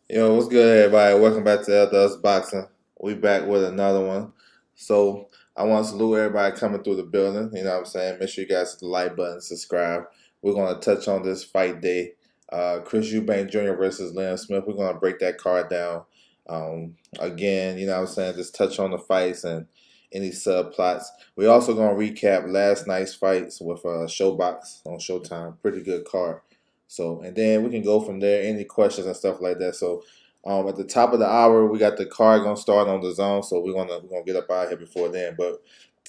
Yo, what's good, everybody? Welcome back to LDS Boxing. We back with another one. So I want to salute everybody coming through the building. You know what I'm saying? Make sure you guys hit the like button, subscribe. We're gonna touch on this fight day. Chris Eubank Jr. versus Liam Smith. We're gonna break that card down. Again, you know what I'm saying? Just touch on the fights and any subplots. We're also gonna recap last night's fights with Shobox on Showtime. Pretty good card. So, and then we can go from there. Any questions and stuff like that. So, at the top of the hour, we got the card gonna start on the zone. So we're gonna get up out of here before then. But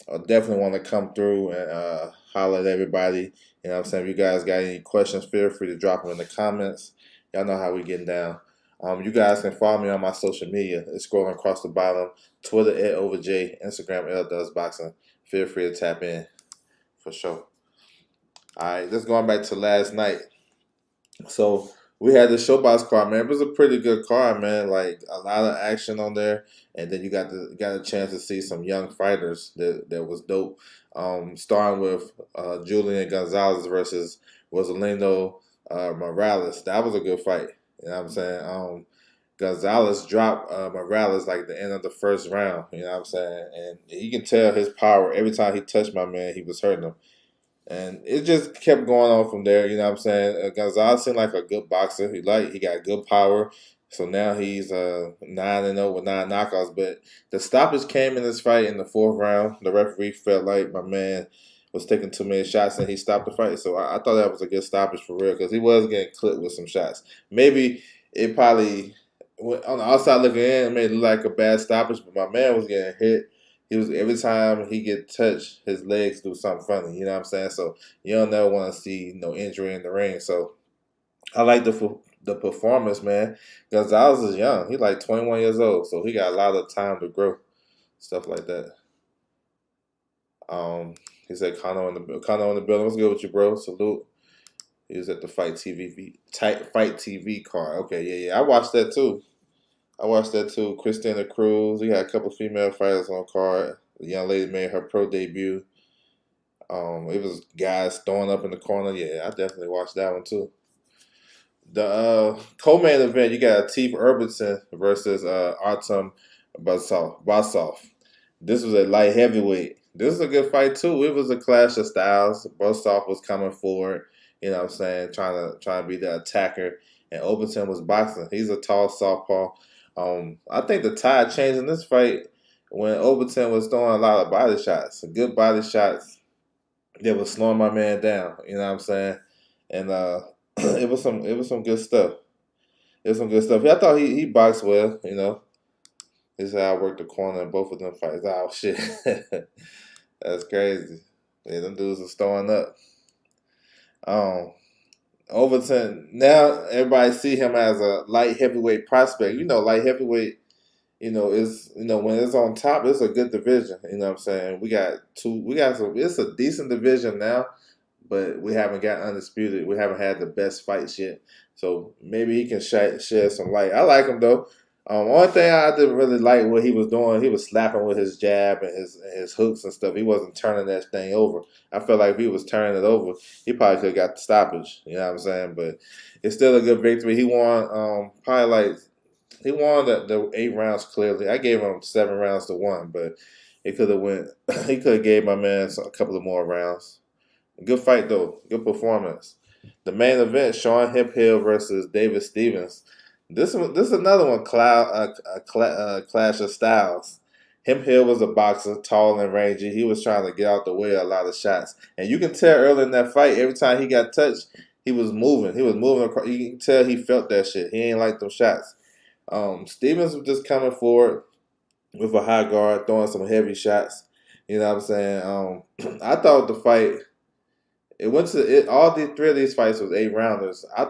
I definitely want to come through and holler at everybody. You know what I'm saying? If you guys got any questions, feel free to drop them in the comments. Y'all know how we getting down. You guys can follow me on my social media. It's scrolling across the bottom. Twitter @OverJ, Instagram @LDoesBoxing. Feel free to tap in for sure. All right, just going back to last night. So we had the Showbox card, man. It was a pretty good card, man. Like a lot of action on there, and then you got a chance to see some young fighters that was dope. Starting with Julian Gonzalez versus Rosalino Morales. That was a good fight. You know what I'm saying? Gonzalez dropped Morales like the end of the first round. You know what I'm saying? And you can tell his power every time he touched my man. He was hurting him. And it just kept going on from there. You know what I'm saying? Gonzalez seemed like a good boxer. He got good power. So now he's 9-0 with 9 knockouts. But the stoppage came in this fight in the fourth round. The referee felt like my man was taking too many shots and he stopped the fight. So I thought that was a good stoppage for real because he was getting clipped with some shots. Maybe it probably on the outside looking in, it made it look like a bad stoppage, but my man was getting hit. He was every time he get touched, his legs do something funny. You know what I'm saying? So you don't never want to see no injury in the ring. So I like the performance, man. Gonzalez is young. He's like 21 years old, so he got a lot of time to grow, stuff like that. Um, he said, Kano in the building. What's good with you, bro? Salute. He was at the Fight TV card. Okay, yeah. I watched that too. I watched that too. Christina Cruz. We had a couple female fighters on card. The young lady made her pro debut. It was guys throwing up in the corner. Yeah, I definitely watched that one too. The co-main event, you got Teef Urbanson versus Artem Basov. This was a light heavyweight. This is a good fight too. It was a clash of styles. Basov was coming forward. You know what I'm saying, trying to be the attacker, and Overton was boxing. He's a tall southpaw. I think the tide changed in this fight when Overton was throwing a lot of body shots, good body shots that was slowing my man down. You know what I'm saying? And it was some good stuff. It was some good stuff. I thought he boxed well. You know, this is how I worked the corner in both of them fights. Oh shit, that's crazy. Yeah, them dudes are throwing up. Um, Overton now everybody see him as a light heavyweight prospect. You know, light heavyweight. Is when it's on top, it's a good division. You know what I'm saying? We got some. It's a decent division now, but we haven't got undisputed. We haven't had the best fights yet. So maybe he can shed some light. I like him though. Only thing I didn't really like what he was doing, he was slapping with his jab and his hooks and stuff. He wasn't turning that thing over. I felt like if he was turning it over, he probably could have got the stoppage. You know what I'm saying? But it's still a good victory. He won probably like he won the 8 rounds clearly. I gave him 7 rounds to 1, but he could have went. He could have gave my man a couple of more rounds. Good fight though. Good performance. The main event: Sean Hemp Hill versus David Stevens. This is another one. Clash of styles. Hemp Hill was a boxer, tall and rangy. He was trying to get out the way of a lot of shots, and you can tell early in that fight, every time he got touched, he was moving. He was moving across. You can tell he felt that shit. He ain't like them shots. Stevens was just coming forward with a high guard, throwing some heavy shots. You know what I'm saying? I thought the fight it went to it. All the three of these fights was 8 rounders. I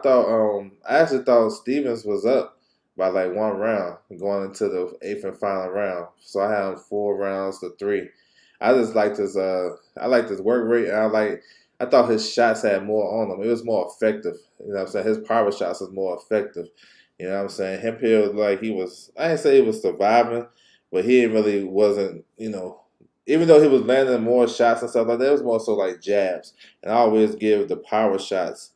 actually thought Stevens was up by like 1 round going into the eighth and final round. So I had him 4 rounds to 3. I just liked his I liked his work rate. And I thought his shots had more on them. It was more effective. You know what I'm saying? His power shots was more effective. You know what I'm saying? Hemp Hill, like he was, I didn't say he was surviving, but he really wasn't, even though he was landing more shots and stuff like that, it was more so like jabs. And I always give the power shots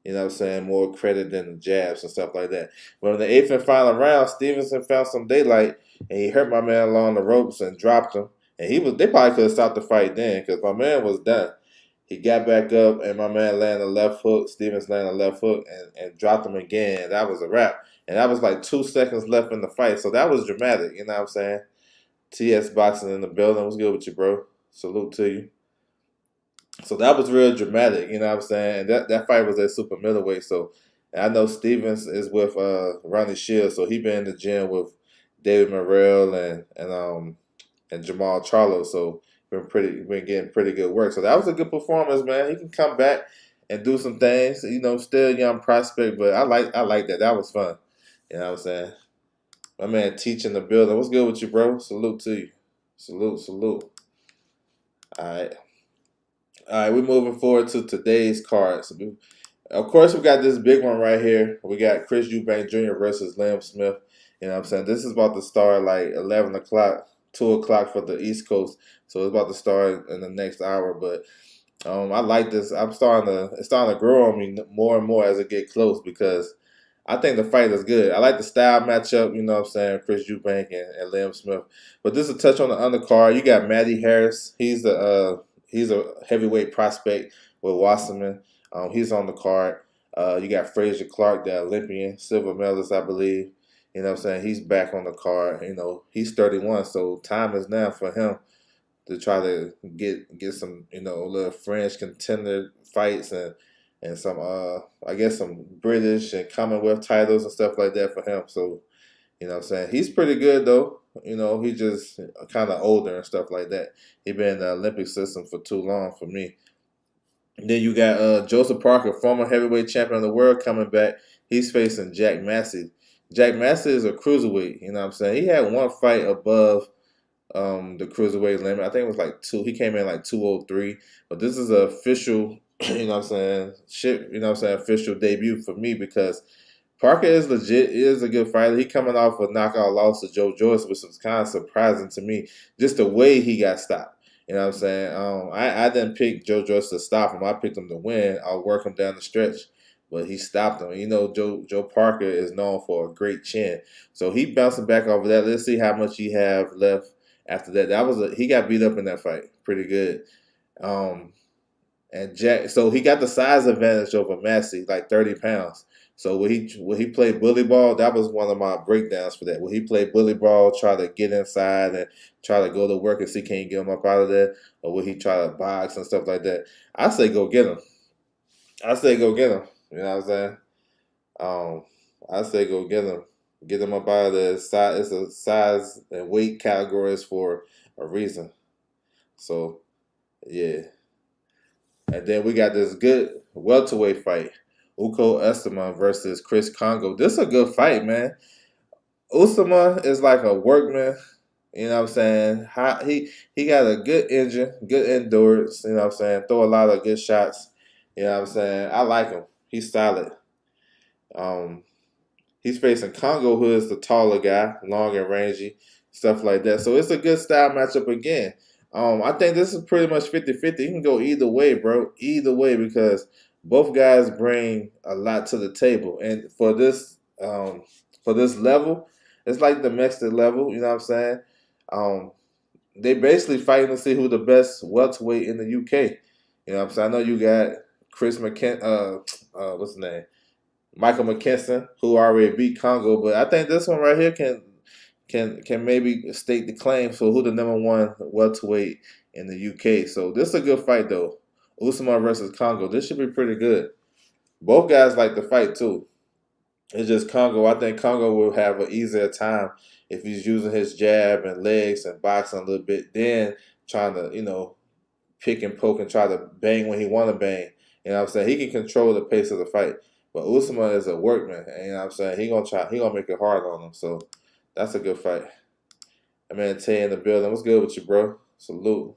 You know what I'm saying? More credit than the jabs and stuff like that. But in the eighth and final round, Stevenson found some daylight and he hurt my man along the ropes and dropped him. And they probably could have stopped the fight then because my man was done. He got back up and my man landed a left hook. Stevens landed a left hook and dropped him again. And that was a wrap. And that was like 2 seconds left in the fight. So that was dramatic. You know what I'm saying? TS Boxing in the building. What's good with you, bro? Salute to you. So that was real dramatic, you know what I'm saying? And that fight was at super middleweight. So and I know Stevens is with Ronnie Shields, so he been in the gym with David Morrell and Jamal Charlo. So been getting pretty good work. So that was a good performance, man. He can come back and do some things. You know, still young prospect, but I like that. That was fun. You know what I'm saying? My man teaching the building. What's good with you, bro? Salute to you. Salute. All right. All right, we're moving forward to today's cards. Of course, we got this big one right here. We got Chris Eubank Jr. versus Liam Smith. You know what I'm saying? This is about to start like 11 o'clock, 2 o'clock for the East Coast. So it's about to start in the next hour. But I like this. It's starting to grow on me more and more as it get close because I think the fight is good. I like the style matchup, you know what I'm saying, Chris Eubank and Liam Smith. But this is a touch on the undercard. You got Matty Harris. He's a heavyweight prospect with Wasserman. He's on the card. You got Frazier Clark, the Olympian, silver medalist, I believe. You know what I'm saying? He's back on the card. You know, he's 31, so time is now for him to try to get some, you know, little French contender fights and some I guess some British and Commonwealth titles and stuff like that for him. So, you know what I'm saying? He's pretty good though. You know, he just kind of older and stuff like that. He been in the Olympic system for too long for me. And then you got Joseph Parker, former heavyweight champion of the world, coming back. He's facing Jack Massey. Jack Massey is a cruiserweight. You know what I'm saying? He had one fight above the cruiserweight limit. I think it was like 2. He came in like 203. But this is an official, you know what I'm saying, official debut for me because Parker is legit, is a good fighter. He coming off a knockout loss to Joe Joyce, which was kind of surprising to me, just the way he got stopped. You know what I'm saying? I didn't pick Joe Joyce to stop him. I picked him to win. I'll work him down the stretch, but he stopped him. You know, Joe Parker is known for a great chin, so he bouncing back off of that. Let's see how much he have left after that. He got beat up in that fight pretty good. And Jack, so he got the size advantage over Massey, like 30 pounds. So when he played bully ball, that was one of my breakdowns for that. When he played bully ball, try to get inside and try to go to work and see can you get him up out of there, or will he try to box and stuff like that? I say go get him. I say go get him. You know what I'm saying? I say go get him. Get him up out of there. It's a size and weight categories for a reason. So, yeah. And then we got this good welterweight fight. Uko Esteman versus Chris Congo. This is a good fight, man. Usama is like a workman. You know what I'm saying? He got a good engine, good endurance. You know what I'm saying? Throw a lot of good shots. You know what I'm saying? I like him. He's solid. He's facing Congo, who is the taller guy, long and rangy, stuff like that. So it's a good style matchup again. I think this is pretty much 50-50. You can go either way, bro. Either way, because both guys bring a lot to the table. And for this level, it's like the domestic level, you know what I'm saying? They basically fighting to see who the best welterweight in the UK. You know what I'm saying? I know you got what's his name? Michael McKinson, who already beat Congo, but I think this one right here can maybe stake the claim for who the #1 welterweight in the UK. So this is a good fight though. Usman versus Congo. This should be pretty good. Both guys like to fight too. It's just Congo. I think Congo will have an easier time if he's using his jab and legs and boxing a little bit, then trying to, you know, pick and poke and try to bang when he want to bang. You know what I'm saying? He can control the pace of the fight. But Usman is a workman. And, you know what I'm saying? He gonna make it hard on him. So that's a good fight. I mean, Tay in the building. What's good with you, bro? Salute.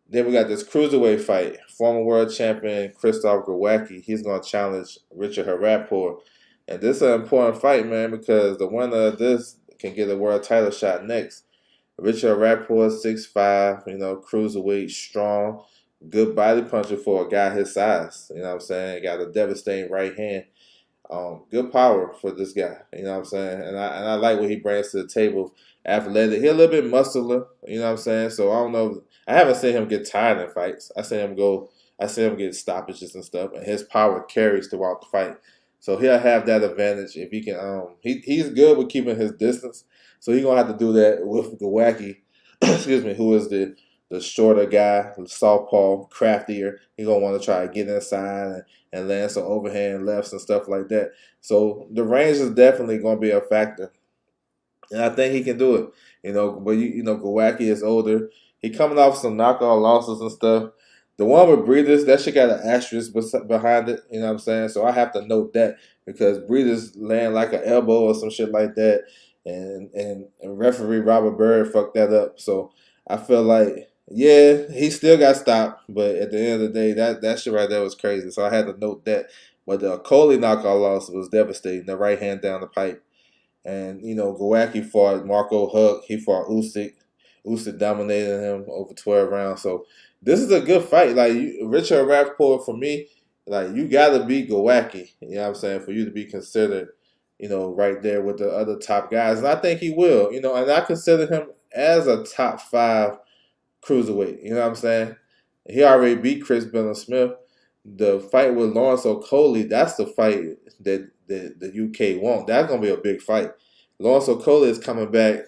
Then we got this cruiserweight fight. Former world champion Krzysztof Grawacki. He's going to challenge Richard Harapour. And this is an important fight, man, because the winner of this can get a world title shot next. Richard Harapour, 6'5", you know, cruiserweight, strong, Good body puncher for a guy his size. You know what I'm saying? Got a devastating right hand. Good power for this guy. You know what I'm saying? And I like what he brings to the table. Athletic. He a little bit muscular. You know what I'm saying? So I don't know. I haven't seen him get tired in fights. I seen him go. I seen him get stoppages and stuff, and his power carries throughout the fight. So he'll have that advantage if he can. He's good with keeping his distance. So he's gonna have to do that with Gawacki. Excuse me, who is the shorter guy, southpaw, craftier. He's gonna want to try to get inside and land some overhand lefts and stuff like that. So the range is definitely gonna be a factor, and I think he can do it. But Gawacki is older. He coming off some knockout losses and stuff. The one with Breeders, that shit got an asterisk behind it. You know what I'm saying? So I have to note that because Breeders land like an elbow or some shit like that, and referee Robert Bird fucked that up. So I feel like, yeah, he still got stopped, but at the end of the day, that shit right there was crazy. So I had to note that. But the Coley knockout loss was devastating. The right hand down the pipe. And, Gawacki fought Marco Huck. He fought Usyk. Usyk dominated him over 12 rounds. So this is a good fight. Like, Richard Rappaport, for me, like, you got to beat Gawacki. You know what I'm saying? For you to be considered, right there with the other top guys. And I think he will. And I consider him as a top 5 cruiserweight. You know what I'm saying? He already beat Chris Bennett-Smith. The fight with Lawrence Okolie, that's the fight that the UK want. That's going to be a big fight. Lawrence Okolie is coming back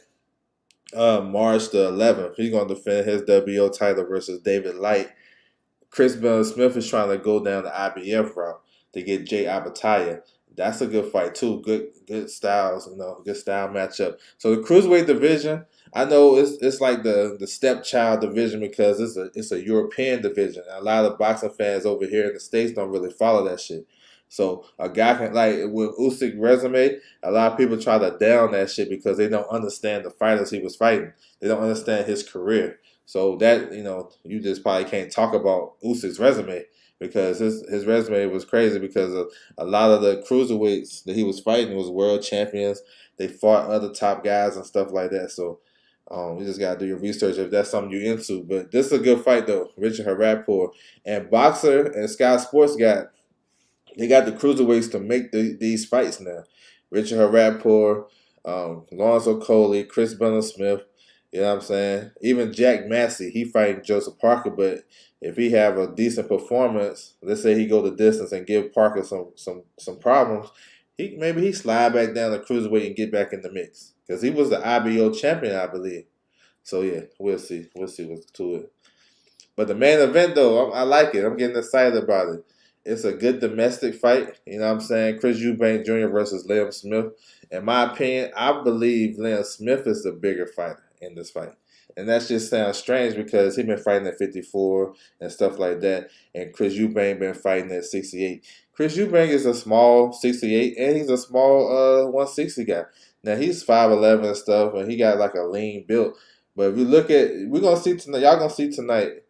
March the 11th. He's going to defend his WO title versus David Light. Chris Bennett-Smith is trying to go down the IBF route to get Jay Abataya. That's a good fight too. Good styles, good style matchup. So the cruiserweight division, I know it's like the stepchild division because it's a European division. A lot of boxing fans over here in the States don't really follow that shit. So a guy can, like with Usyk's resume, a lot of people try to down that shit because they don't understand the fighters he was fighting. They don't understand his career. So that, you just probably can't talk about Usyk's resume because his resume was crazy because a lot of the cruiserweights that he was fighting was world champions. They fought other top guys and stuff like that. So you just gotta do your research if that's something you're into. But this is a good fight though. Richard Rappaport and Boxer and Sky Sports got the cruiserweights to make these fights now. Richard Rappaport, Lawrence Okolie, Chris Bennett-Smith. You know what I'm saying? Even Jack Massey, he fighting Joseph Parker, but if he have a decent performance, let's say he go the distance and give Parker some problems, maybe he slide back down the cruiserweight and get back in the mix because he was the IBO champion, I believe. So yeah, we'll see. We'll see what's to it. But the main event though, I like it. I'm getting excited about it. It's a good domestic fight. You know what I'm saying? Chris Eubank Jr. versus Liam Smith. In my opinion, I believe Liam Smith is the bigger fighter in this fight. And that just sounds strange because he's been fighting at 54 and stuff like that. And Chris Eubank been fighting at 68. Chris Eubank is a small 68 and he's a small 160 guy. Now he's 5'11 and stuff and he got like a lean build. But if you look at, we're going to see tonight, y'all going to see tonight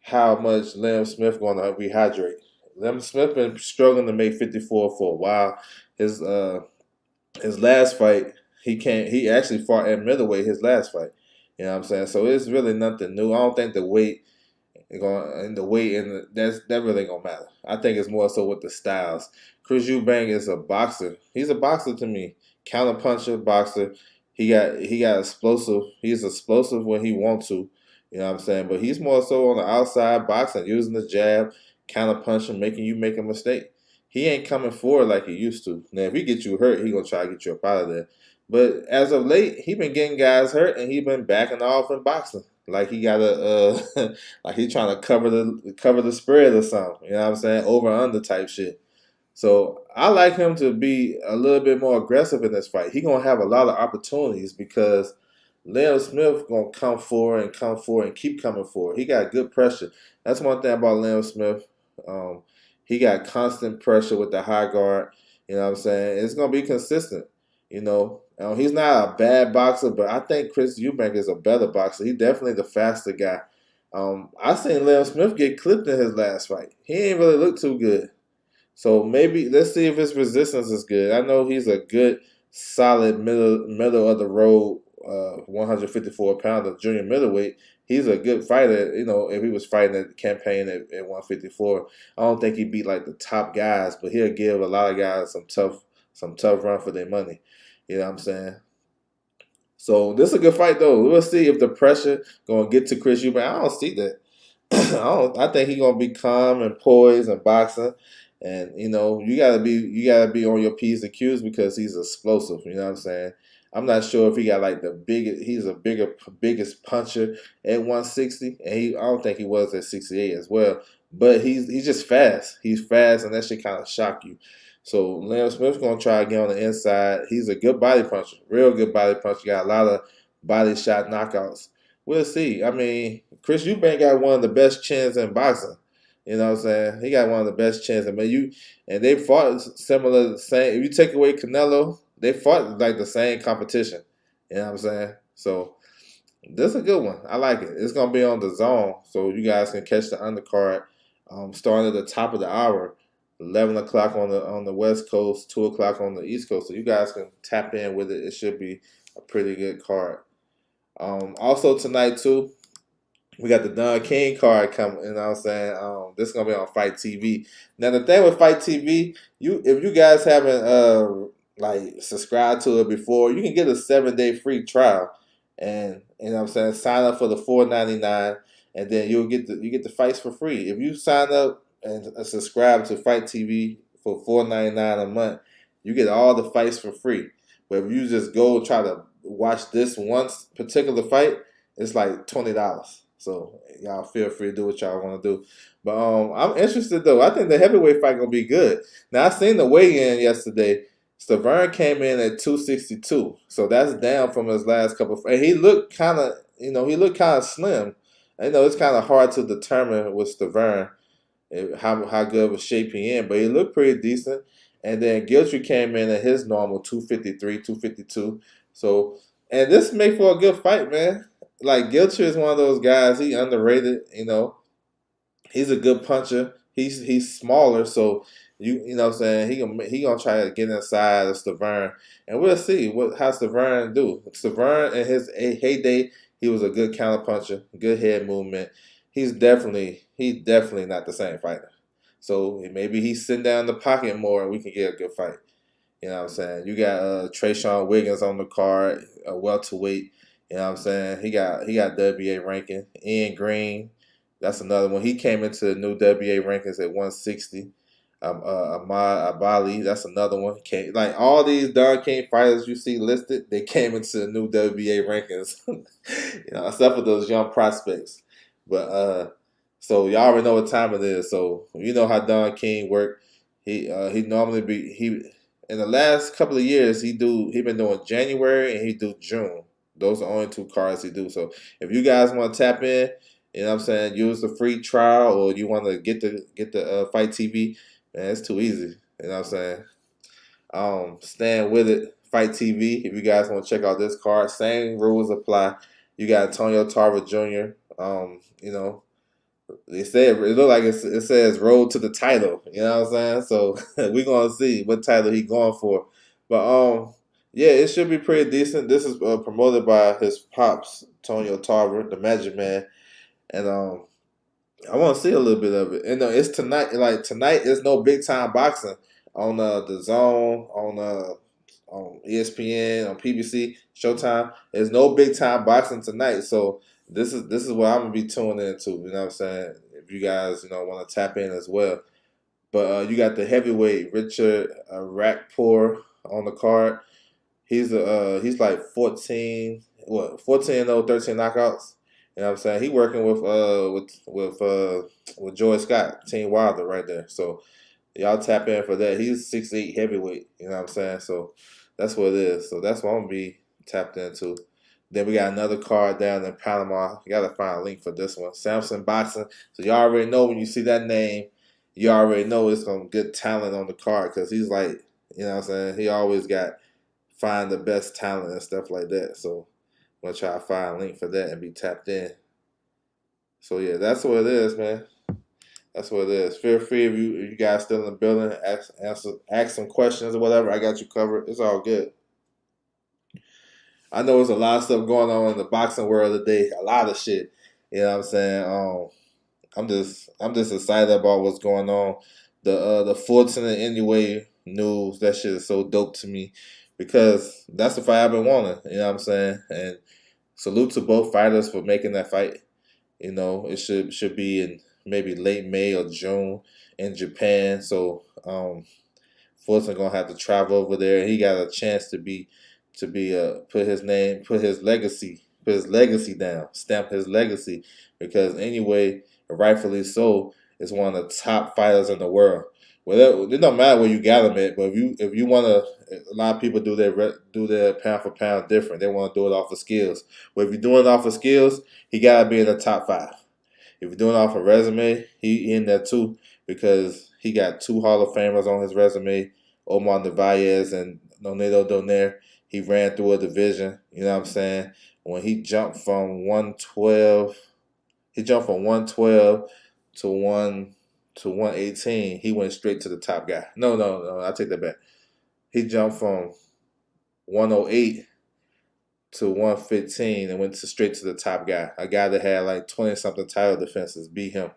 how much Liam Smith going to rehydrate. Liam Smith been struggling to make 54 for a while. His last fight, he actually fought at middleweight his last fight. You know what I'm saying? So it's really nothing new. I don't think the weight that really ain't gonna matter. I think it's more so with the styles. Chris Eubank is a boxer. He's a boxer to me. Counter puncher, boxer. He got explosive. He's explosive when he wants to. You know what I'm saying? But he's more so on the outside boxing, using the jab, counter punching, making you make a mistake. He ain't coming forward like he used to. Now, if he get you hurt, he gonna try to get you up out of there. But as of late, he been getting guys hurt, and he been backing off in boxing. Like he got like he trying to cover the spread or something. You know what I'm saying? Over under type shit. So I like him to be a little bit more aggressive in this fight. He gonna have a lot of opportunities because Liam Smith gonna come forward and keep coming forward. He got good pressure. That's one thing about Liam Smith. He got constant pressure with the high guard. You know what I'm saying? It's gonna be consistent. He's not a bad boxer, but I think Chris Eubank is a better boxer. He's definitely the faster guy. I seen Liam Smith get clipped in his last fight. He ain't really look too good. So maybe let's see if his resistance is good. I know he's a good, solid middle of the road 154-pounder, junior middleweight. He's a good fighter. You know, if he was fighting at the campaign at 154, I don't think he beat like the top guys, but he'll give a lot of guys some tough run for their money. You know what I'm saying? So this is a good fight though. We'll see if the pressure gonna get to Chris Eubank. I don't see that. I think he's gonna be calm and poised and boxing. And you know, you gotta be on your P's and Q's because he's explosive. You know what I'm saying? I'm not sure if he got like the biggest. He's a biggest puncher at 160, and I don't think he was at 68 as well. But he's just fast. He's fast, and that should kind of shock you. So Liam Smith's gonna try to get on the inside. He's a good body puncher, real good body puncher. Got a lot of body shot knockouts. We'll see. I mean, Chris Eubank got one of the best chins in boxing. You know what I'm saying? He got one of the best chins. I mean, and they fought similar, the same. If you take away Canelo, they fought like the same competition. You know what I'm saying? So this is a good one. I like it. It's gonna be on the zone, so you guys can catch the undercard. Starting at the top of the hour, 11 o'clock on the West Coast, 2 o'clock on the East Coast. So you guys can tap in with it. It should be a pretty good card. Also tonight too, we got the Don King card coming. You know what I'm saying? This is gonna be on FITE TV. Now the thing with FITE TV, if you guys haven't like subscribed to it before, you can get a 7-day free trial, and you know what I'm saying, sign up for the $4.99, and then you get the fights for free. If you sign up and subscribe to FITE TV for $4.99 a month, you get all the fights for free. But if you just go try to watch this one particular fight, it's like $20. So y'all feel free to do what y'all want to do. But I'm interested though. I think the heavyweight fight gonna be good. Now I seen the weigh-in yesterday. Stavern came in at 262, so that's down from his last couple. And he looked kind of slim. I know it's kind of hard to determine with Stavern how good of a shape he in, but he looked pretty decent. And then Giltry came in at his normal 253, 252. So, and this make for a good fight, man. Like Giltry is one of those guys. He underrated. You know, he's a good puncher. He's smaller, so you know what I'm saying, he gonna try to get inside of Stavern, and we'll see how Stavern do. Stavern in his heyday, he was a good counter puncher, good head movement. He's definitely not the same fighter. So maybe he's sitting down in the pocket more, and we can get a good fight. You know what I'm saying? You got Trayshawn Wiggins on the card, a welterweight. You know what I'm saying? He got WBA ranking. Ian Green, that's another one. He came into the new WBA rankings at 160. Ahmad Abali, that's another one. Like all these Don King fighters you see listed, they came into the new WBA rankings. You know, except for those young prospects. But so y'all already know what time it is. So you know how Don King worked. He normally in the last couple of years he been doing January and he do June. Those are the only 2 cards he do. So if you guys want to tap in, you know what I'm saying, use the free trial, or you want to get the FITE TV, man, it's too easy. You know what I'm saying? Stand with it, FITE TV. If you guys want to check out this card, same rules apply. You got Antonio Tarver Jr. You know, they say it look like it says road to the title. You know what I'm saying? So we're gonna see what title he going for. But yeah, it should be pretty decent. This is promoted by his pops, Antonio Tarver, the Magic Man, and I want to see a little bit of it. And it's tonight. Like tonight, is no big time boxing on the Zone, on ESPN, on PBC, Showtime. There's no big time boxing tonight. So this is what I'm gonna be tuning into. You know what I'm saying? If you guys want to tap in as well. But you got the heavyweight Richard Rakpour on the card. He's like 14 0, 13 knockouts. You know what I'm saying? He working with Joy Scott, Team Wilder right there. So y'all tap in for that. He's 6'8" heavyweight. You know what I'm saying? So that's what it is. So that's what I'm gonna be tapped into. Then we got another card down in Panama. You gotta find a link for this one. Samson Boxing. So y'all already know when you see that name, you already know it's gonna get talent on the card because he's like, you know what I'm saying? He always got find the best talent and stuff like that. So I'm gonna try to find a link for that and be tapped in. So yeah, that's what it is, man. That's what it is. Feel free if you guys still in the building, ask some questions or whatever. I got you covered. It's all good. I know there's a lot of stuff going on in the boxing world today. A lot of shit. You know what I'm saying? I'm just excited about what's going on. The Fortune anyway news, that shit is so dope to me because that's the fight I've been wanting. You know what I'm saying? And salute to both fighters for making that fight. You know, it should be in maybe late May or June in Japan. So Fulton gonna have to travel over there. He got a chance to put his legacy down, stamp his legacy because anyway, rightfully so, is one of the top fighters in the world. Well, it don't matter where you got him at, but if you want to, a lot of people do their pound for pound different. They want to do it off of skills. But if you're doing it off of skills, he gotta be in the top five. If you're doing it off a resume, he in there too because he got two Hall of Famers on his resume, Omar Narvaez and Nonito Donaire. He ran through a division. You know what I'm saying? When he jumped from 112, to 118. He went straight to the top guy. No, I take that back. He jumped from 108 to 115 and went straight to the top guy. A guy that had like 20 something title defenses beat him.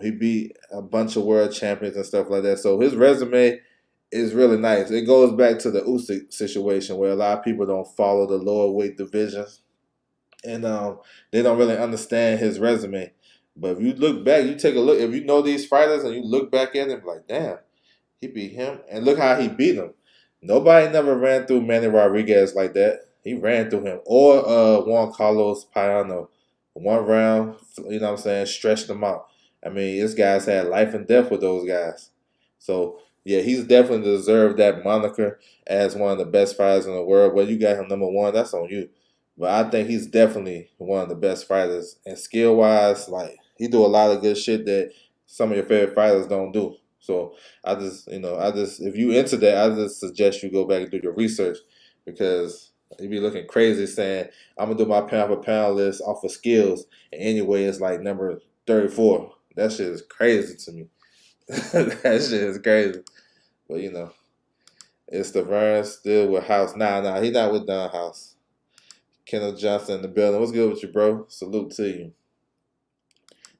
He beat a bunch of world champions and stuff like that. So his resume is really nice. It goes back to the Usyk situation where a lot of people don't follow the lower weight divisions, and they don't really understand his resume. But if you look back, you take a look. If you know these fighters and you look back at him, like, damn, he beat him, and look how he beat him. Nobody never ran through Manny Rodriguez like that. He ran through him, or Juan Carlos Payano. One round, you know what I'm saying, stretched them out. I mean, this guy's had life and death with those guys. So, yeah, he's definitely deserved that moniker as one of the best fighters in the world. Whether you got him number one, that's on you. But I think he's definitely one of the best fighters. And skill-wise, like, he do a lot of good shit that some of your favorite fighters don't do. So, if you into that, I just suggest you go back and do your research because you be looking crazy saying, I'm going to do my pound for pound list off of skills. And anyway, it's like number 34. That shit is crazy to me. That shit is crazy. But, it's the Vern still with House. Nah, he not with Don House. Kendall Johnson in the building. What's good with you, bro? Salute to you.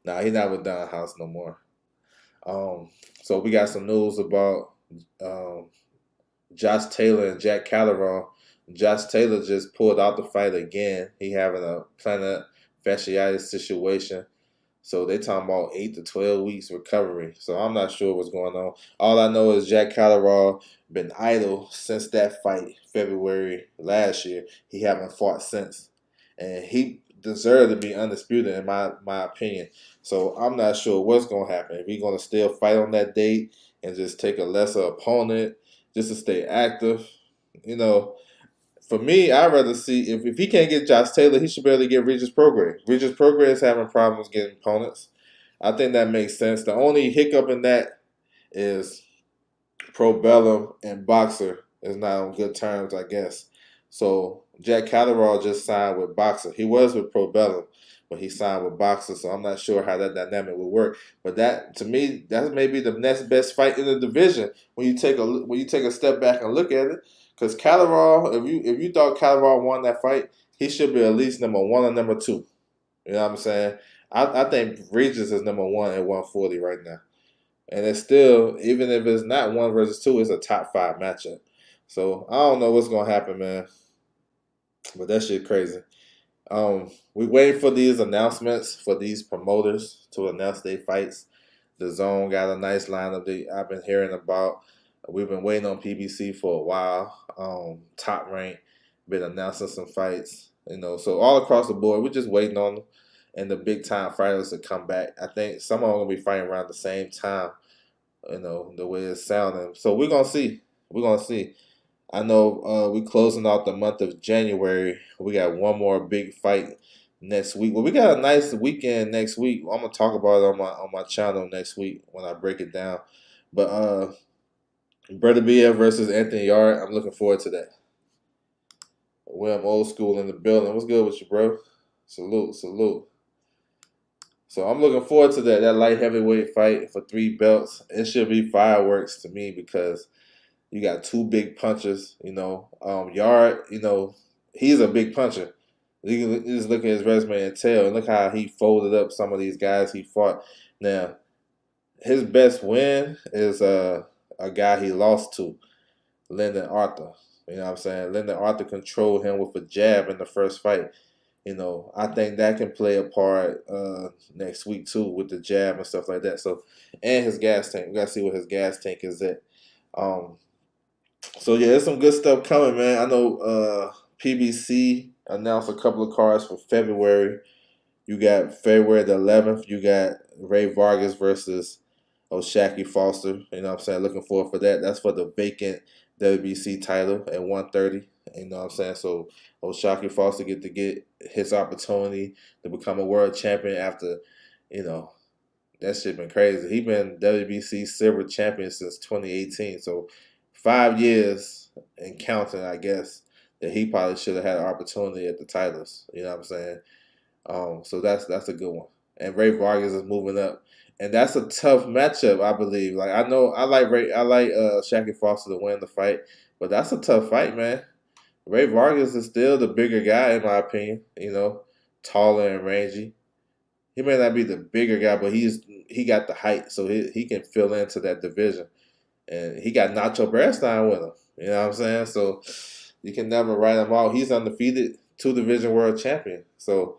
Nah, he not with Don House no more. So we got some news about Josh Taylor and Jack Calderon. Josh Taylor just pulled out the fight again. He having a plantar fasciitis situation. So they talking about 8 to 12 weeks recovery. So I'm not sure what's going on. All I know is Jack Calderon been idle since that fight February last year. He haven't fought since. And he deserved to be undisputed in my opinion. So I'm not sure what's going to happen. If he's going to still fight on that date and just take a lesser opponent just to stay active. For me, I'd rather see if he can't get Josh Taylor, he should be able to get Regis Prograis. Regis Prograis is having problems getting opponents. I think that makes sense. The only hiccup in that is Pro Bellum and Boxer is not on good terms, I guess. So Jack Calderon just signed with Boxer. He was with Pro Bellum, but he signed with Boxer, so I'm not sure how that dynamic would work. But that, to me, that's maybe the next best fight in the division when you take a step back and look at it. Because Calderon, if you thought Calderon won that fight, he should be at least number one or number two. You know what I'm saying? I think Regis is number one at 140 right now. And it's still, even if it's not 1 versus 2, it's a top 5 matchup. So I don't know what's going to happen, man. But that shit crazy. We waiting for these announcements for these promoters to announce their fights. The Zone got a nice lineup that I've been hearing about. We've been waiting on PBC for a while. Top Rank been announcing some fights. So all across the board, we're just waiting on them and the big time fighters to come back. I think some of them will be fighting around the same time. The way it's sounding. So we're gonna see. We're gonna see. I know we closing out the month of January. We got one more big fight next week. Well, we got a nice weekend next week. I'm gonna talk about it on my channel next week when I break it down. But Brother BF versus Anthony Yard. I'm looking forward to that. William Old School in the building. What's good with you, bro? Salute. So I'm looking forward to that light heavyweight fight for 3 belts. It should be fireworks to me because you got 2 big punchers. Yard, he's a big puncher. You can just look at his resume and tell, and look how he folded up some of these guys he fought. Now, his best win is a guy he lost to, Lyndon Arthur. You know what I'm saying? Lyndon Arthur controlled him with a jab in the first fight. I think that can play a part next week too with the jab and stuff like that. So, and his gas tank. We gotta see what his gas tank is at. Um, so yeah, there's some good stuff coming, man. I know PBC announced a couple of cards for February. You got February the 11th. You got Ray Vargas versus O'Shaquie Foster. You know what I'm saying? Looking forward for that. That's for the vacant WBC title at 130. You know what I'm saying? So O'Shaquie Foster get to get his opportunity to become a world champion after, you know, that shit been crazy. He been WBC silver champion since 2018. So 5 years and counting, I guess, that he probably should have had an opportunity at the titles. You know what I'm saying? So that's a good one. And Ray Vargas is moving up, and that's a tough matchup, I believe. Like I know I like Shaqie Foster to win the fight, but that's a tough fight, man. Ray Vargas is still the bigger guy in my opinion. Taller and rangy. He may not be the bigger guy, but he got the height, so he can fill into that division. And he got Nacho Beristain with him. You know what I'm saying? So you can never write him off. He's undefeated, two-division world champion. So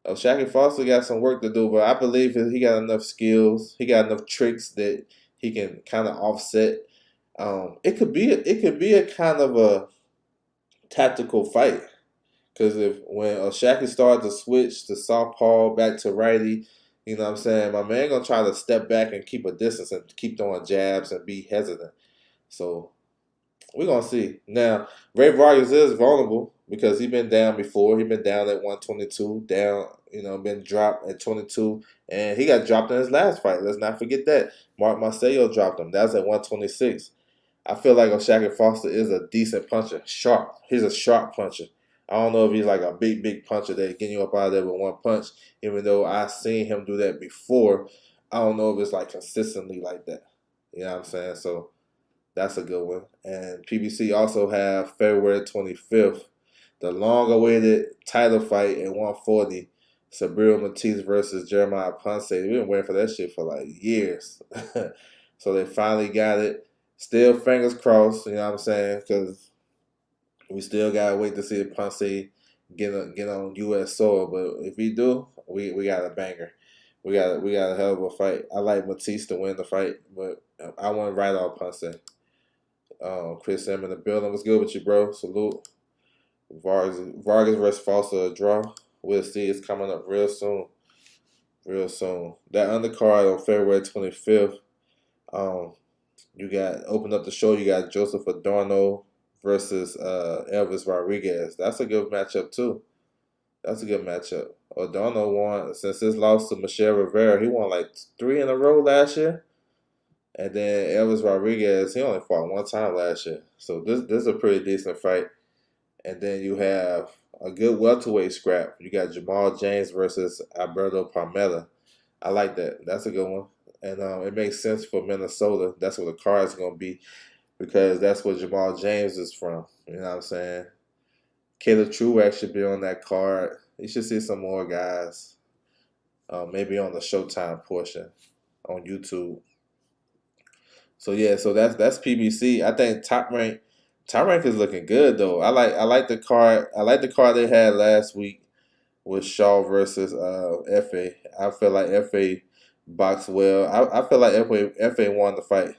Shaqie Foster got some work to do, but I believe he got enough skills. He got enough tricks that he can kind of offset. It could be a kind of a tactical fight because if when Shaqie started to switch to southpaw back to righty, you know what I'm saying, my man gonna try to step back and keep a distance and keep throwing jabs and be hesitant. So we're gonna see. Now, Ray Vargas is vulnerable because he been down before. He been down at 122, down, been dropped at 22, and he got dropped in his last fight. Let's not forget that. Mark Marcelo dropped him. That was at 126. I feel like O'Shaquie Foster is a decent puncher. Sharp. He's a sharp puncher. I don't know if he's like a big puncher that getting you up out of there with one punch, even though I've seen him do that before. I don't know if it's like consistently like that. You know what I'm saying? So that's a good one. And PBC also have February 25th, the long-awaited title fight at 140, Sabiro Matisse versus Jeremiah Ponce. We've been waiting for that shit for like years. So they finally got it. Still fingers crossed, you know what I'm saying? Because we still got to wait to see if Ponce get on U.S. soil. But if he do, we got a banger. We got a hell of a fight. I like Matisse to win the fight, but I want to write off Ponce. Chris M in the building. What's good with you, bro? Salute. Vargas versus Foster, a draw. We'll see. It's coming up real soon. Real soon. That undercard on February 25th. You got open up the show. You got Joseph Adorno versus Elvis Rodriguez. That's a good matchup too. That's a good matchup. Adorno won since his loss to Michelle Rivera. He won like 3 in a row last year. And then Elvis Rodriguez, he only fought one time last year. So this is a pretty decent fight. And then you have a good welterweight scrap. You got Jamal James versus Alberto Palmetta. I like that. That's a good one. And it makes sense for Minnesota. That's where the card is going to be because that's where Jamal James is from. You know what I'm saying? Caleb Truax should be on that card. You should see some more guys. Maybe on the Showtime portion on YouTube. So yeah, so that's PBC. I think Top Rank is looking good though. I like the card. I like the card they had last week with Shaw versus FA. I feel like FA boxed well. I feel like FA won the fight.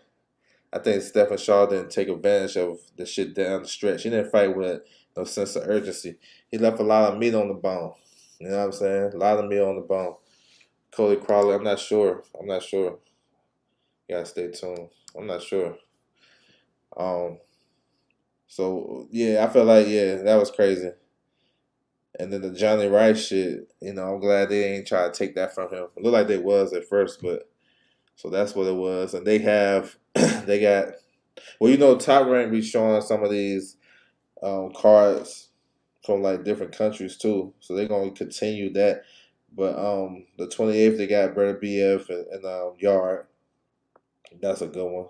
I think Stephen Shaw didn't take advantage of the shit down the stretch. He didn't fight with no sense of urgency. He left a lot of meat on the bone. You know what I'm saying? A lot of meat on the bone. Cody Crowley, I'm not sure. You gotta stay tuned. I'm not sure. So yeah, I feel like that was crazy. And then the Johnny Rice shit, I'm glad they ain't try to take that from him. It looked like they was at first, but so that's what it was. And they have they got Top Rank be showing some of these cards from like different countries too. So they're gonna continue that. But the 28th they got Brother BF and Yard. That's a good one.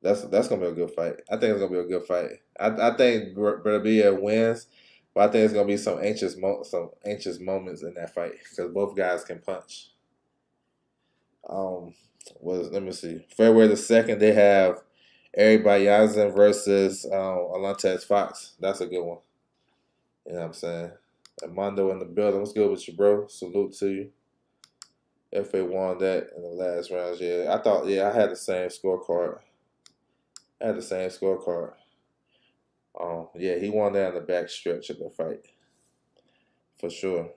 That's gonna be a good fight. I think it's gonna be a good fight. I think Berbia wins, but I think it's gonna be some anxious moments in that fight because both guys can punch. Um, let me see. February the 2nd, they have Eric Bayanzin versus Alantez Fox. That's a good one. You know what I'm saying? Armando in the building. What's good with you, bro? Salute to you. FA won that in the last rounds. Yeah, I had the same scorecard. I had the same scorecard. Yeah, he won that in the back stretch of the fight for sure.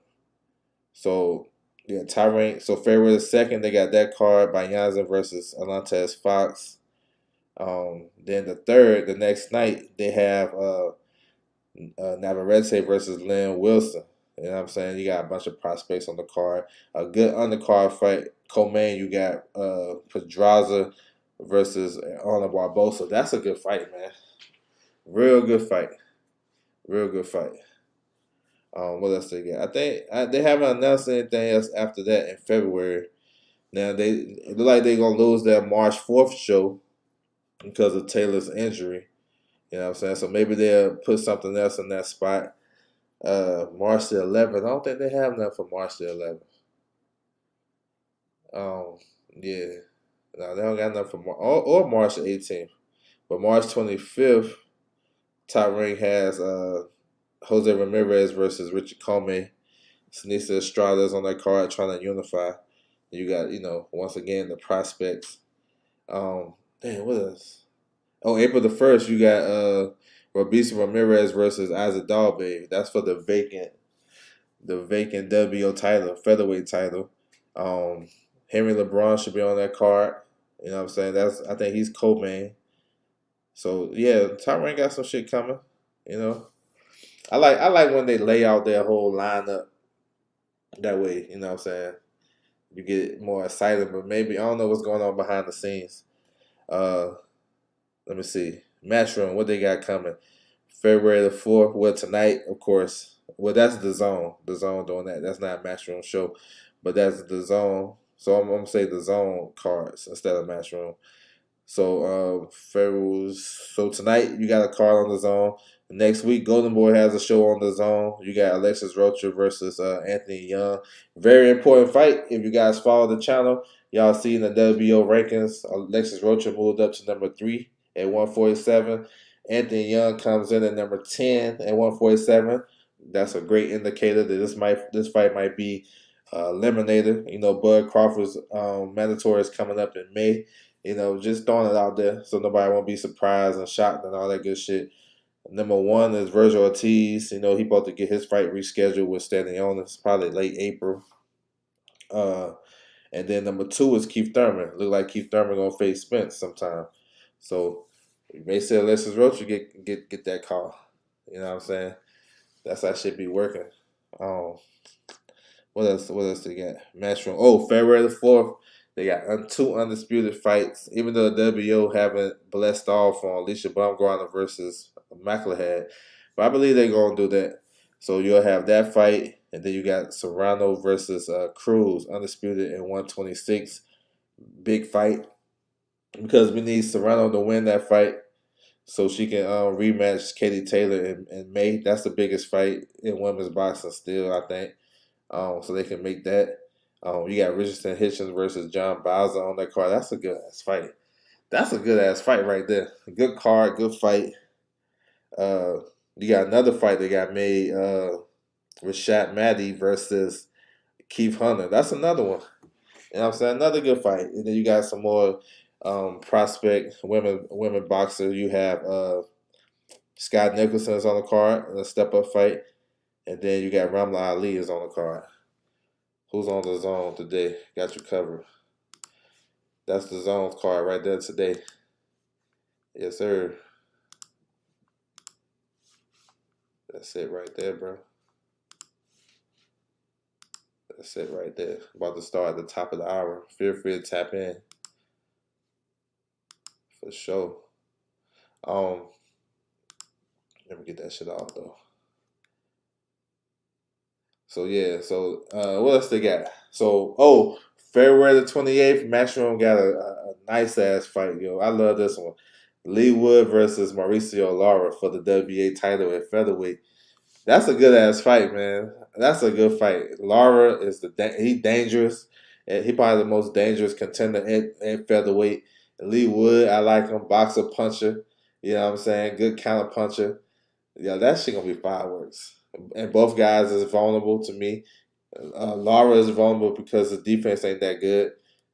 So yeah, Tyrant. So February the 2nd, they got that card by Yanza versus Alantez Fox. Then the 3rd, the next night, they have Navarrete versus Lynn Wilson. You know what I'm saying? You got a bunch of prospects on the card. A good undercard fight. Co-main, you got Pedraza versus Arnold Barbosa. That's a good fight, man. Real good fight. Real good fight. What else they got? I think they haven't announced anything else after that in February. Now it look like they're gonna lose their March 4th show because of Taylor's injury. You know what I'm saying? So maybe they'll put something else in that spot. March the 11th. I don't think they have nothing for March the 11th. Yeah. No, they don't got nothing for or March the 18th. But March 25th, Top Ring has Jose Ramirez versus Richard Comey. Sinisa Estrada's on that card trying to unify. You got, once again, the prospects. What else? Oh, April the 1st, you got Robeisy Ramirez versus Isaac Dalbe. That's for the vacant WO title, featherweight title. Henry LeBron should be on that card. You know what I'm saying? I think he's co-main. So yeah, Top Rank got some shit coming. I like when they lay out their whole lineup that way. You know what I'm saying? You get more excited, but maybe I don't know what's going on behind the scenes. Let me see. Matchroom, what they got coming? February the 4th. Well, tonight, of course. Well, that's the Zone. The Zone doing that. That's not a Matchroom show, but that's the Zone. So I'm gonna say the Zone cards instead of Matchroom. So so tonight you got a card on the Zone. Next week, Golden Boy has a show on the Zone. You got Alexis Rocha versus Anthony Young. Very important fight. If you guys follow the channel, y'all see in the WBO rankings, Alexis Rocha moved up to number 3 at 147. Anthony Young comes in at number 10 at 147. That's a great indicator that this fight might be eliminator. Bud Crawford's mandatory is coming up in May. Just throwing it out there so nobody won't be surprised and shocked and all that good shit. Number 1 is Virgil Ortiz. He about to get his fight rescheduled with Stanionis, probably late April. And then number 2 is Keith Thurman. Look like Keith Thurman gonna face Spence sometime. So you may say Alexis Rocha get that call. You know what I'm saying? That's how shit be working. What else they got? Matchroom. Oh, February the 4th. They got 2 undisputed fights. Even though the WBO haven't blessed off on Alicia Baumgartner versus McElhead. But I believe they're going to do that. So you'll have that fight. And then you got Serrano versus Cruz, undisputed in 126. Big fight. Because we need Serrano to win that fight so she can rematch Katie Taylor in May. That's the biggest fight in women's boxing still, I think. So they can make that. You got Richardson Hitchens versus John Bowser on that card. That's a good ass fight. That's a good ass fight right there. Good card, good fight. You got another fight that got made. Rashad Maddy versus Keith Hunter. That's another one. You know what I'm saying? Another good fight. And then you got some more prospect women boxers. You have Scott Nicholson is on the card in a step up fight. And then you got Ramla Ali is on the card. Who's on the Zone today? Got you covered. That's the Zone card right there today. Yes, sir. That's it right there, bro. That's it right there. About to start at the top of the hour. Feel free to tap in. For sure. Let me get that shit off though. So yeah, what else they got? So February the 28th, Matchroom got a nice ass fight, yo. I love this one. Lee Wood versus Mauricio Lara for the WBA title at featherweight. That's a good ass fight, man. That's a good fight. Lara is he dangerous. And he probably the most dangerous contender at featherweight. Lee Wood, I like him, boxer puncher. You know what I'm saying? Good counter puncher. Yeah, that shit gonna be fireworks. And both guys is vulnerable to me. Lara is vulnerable because the defense ain't that good.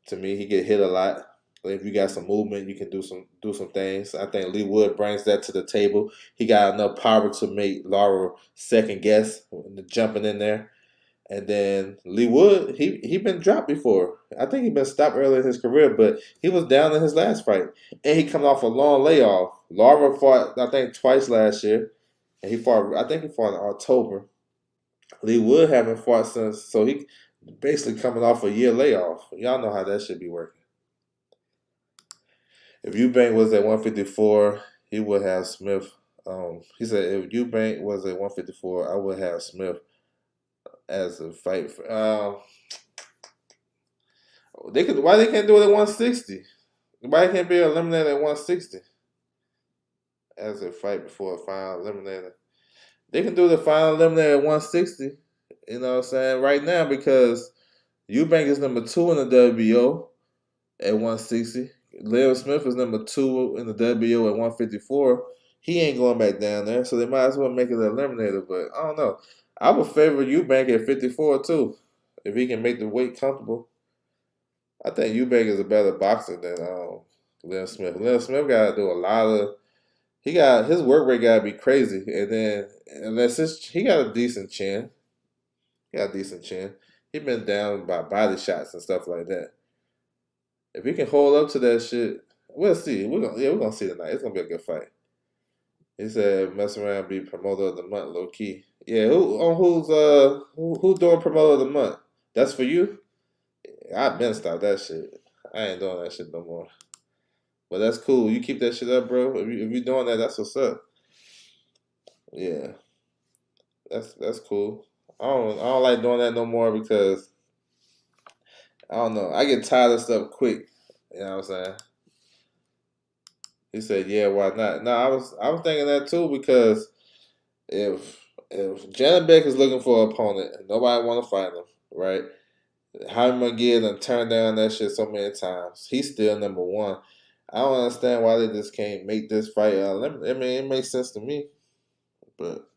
To me, he get hit a lot. But if you got some movement, you can do some things. I think Lee Wood brings that to the table. He got enough power to make Lara second guess jumping in there. And then Lee Wood, he been dropped before. I think he been stopped early in his career, but he was down in his last fight, and he coming off a long layoff. Lara fought I think twice last year, and he fought. I think he fought in October. Lee Wood haven't fought since, so he basically coming off a year layoff. Y'all know how that should be working. If Eubank was at 154, he would have Smith. He said if Eubank was at 154, I would have Smith as a fight. They could. Why they can't do it at 160? Why can't be eliminated at 160 as a fight before a final eliminator? They can do the final eliminator at 160. You know what I'm saying right now because Eubank is number 2 in the WBO at 160. Leo Smith is number 2 in the WBO at 154. He ain't going back down there, so they might as well make it an eliminator. But I don't know. I would favor Eubank at 54 too, if he can make the weight comfortable. I think Eubank is a better boxer than Leo Smith. Leo Smith got to do a lot of. He got his work rate got to be crazy, and then he got a decent chin. He got a decent chin. He been down by body shots and stuff like that. If he can hold up to that shit, we'll see. We're gonna see tonight. It's gonna be a good fight. He said, "Mess around, be promoter of the month, low key." Yeah, who's doing promoter of the month? That's for you. I've been stopped that shit. I ain't doing that shit no more. But that's cool. You keep that shit up, bro. If you doing that, that's what's up. Yeah, that's cool. I don't like doing that no more because I don't know. I get tired of stuff quick. You know what I'm saying? He said, "Yeah, why not?" No, I was thinking that too because if Janet Beck is looking for an opponent and nobody want to fight him, right? Jaime McGee done turned down that shit so many times. He's still number 1. I don't understand why they just can't make this fight. I mean, it makes sense to me, but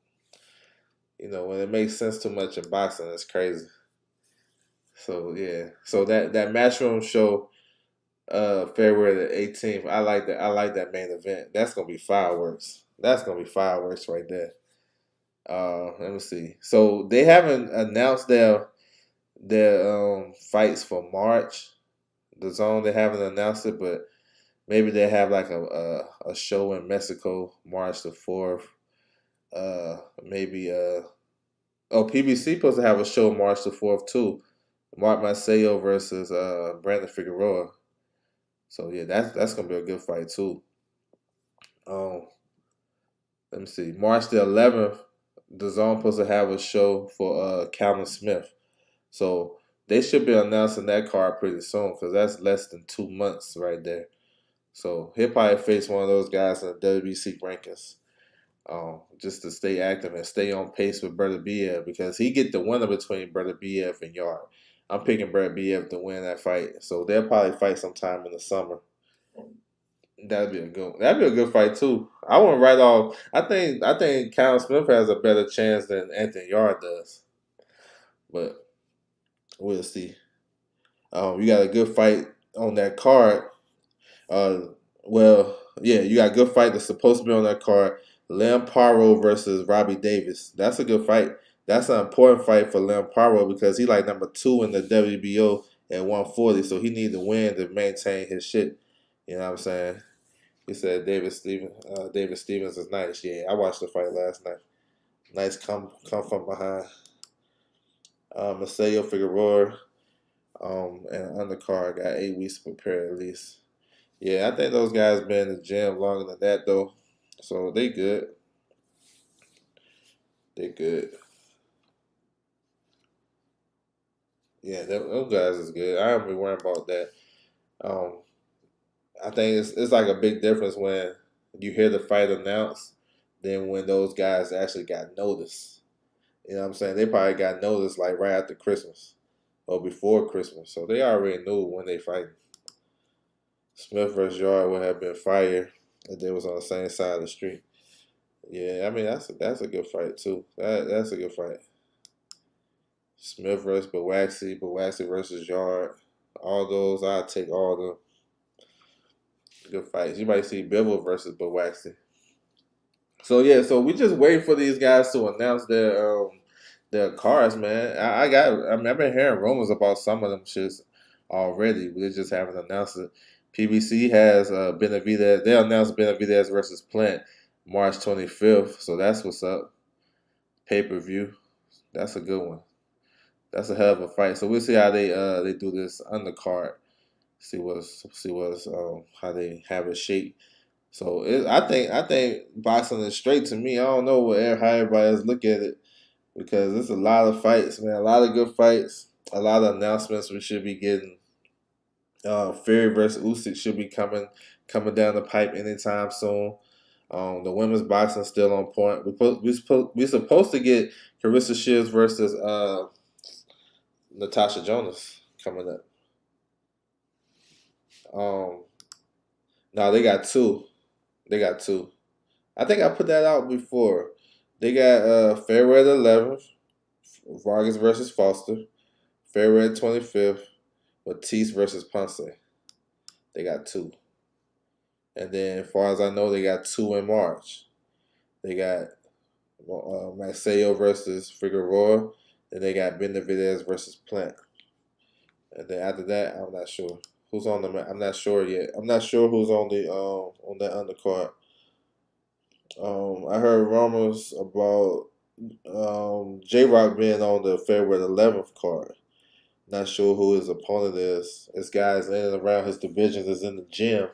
when it makes sense too much in boxing, it's crazy. So yeah, so that Matchroom show, February the 18th. I like that. I like that main event. That's gonna be fireworks. That's gonna be fireworks right there. Let me see. So they haven't announced their fights for March. The zone they haven't announced it, but maybe they have like a show in Mexico March the 4th. Maybe PBC supposed to have a show March the 4th too. Mark Macedo versus Brandon Figueroa. So yeah, that's gonna be a good fight too. Um, Let me see. March the 11th, the zone supposed to have a show for Calvin Smith. So they should be announcing that card pretty soon because that's less than 2 months right there. So he'll probably face one of those guys in the WBC rankings, just to stay active and stay on pace with Berta Biev because he get the winner between Berta Biev and Yard. I'm picking Berta Biev to win that fight, so they'll probably fight sometime in the summer. That'd be a good fight too. I wouldn't write off. I think Callum Smith has a better chance than Anthony Yard does, but we'll see. You got a good fight on that card. Uh, well, yeah, you got a good fight that's supposed to be on that card. Lamparo versus Robbie Davis. That's a good fight. That's an important fight for Lamparo because he like number 2 in the WBO at 140, so he need to win to maintain his shit. You know what I'm saying? He said David Stevens is nice. Yeah, I watched the fight last night. Nice come from behind. Masayo Figueroa, and undercard got 8 weeks to prepare at least. Yeah, I think those guys been in the gym longer than that though, so they good. They good. Yeah, those guys is good. I don't be worrying about that. Um, I think it's like a big difference when you hear the fight announced than when those guys actually got notice. You know what I'm saying? They probably got notice like right after Christmas or before Christmas, so they already knew when they fight. Smith versus Yard would have been fire if they was on the same side of the street. Yeah, I mean that's a good fight too. That's a good fight. Smith versus Bawaxi versus Yard. All those, I'd take all the good fights. You might see Bivol versus Bawaxi. So yeah, so we just waiting for these guys to announce their cars, man. I mean, I've been hearing rumors about some of them shits already. They just haven't announced it. PBC has Benavidez. They announced Benavidez versus Plant March 25th. So that's what's up. Pay-per-view. That's a good one. That's a hell of a fight. So we'll see how they do this undercard. See what's how they have it shaped. So I think boxing is straight to me. I don't know how everybody else look at it because there's a lot of fights, man. A lot of good fights. A lot of announcements we should be getting. Fury versus Usyk should be coming down the pipe anytime soon. The women's boxing still on point. We supposed to get Carissa Shields versus Natasha Jonas coming up. No, they got two. They got two. I think I put that out before. They got February the 11th, Vargas versus Foster. February 25th, Matisse versus Ponce. They got two. And then, as far as I know, they got two in March. They got Maceo versus Figueroa. Then they got Benavidez versus Plant. And then after that, I'm not sure who's on the. I'm not sure yet. I'm not sure who's on that undercard. I heard rumors about J Rock being on the February 11th card. Not sure who his opponent is. This guy's in and around his divisions is in the gym.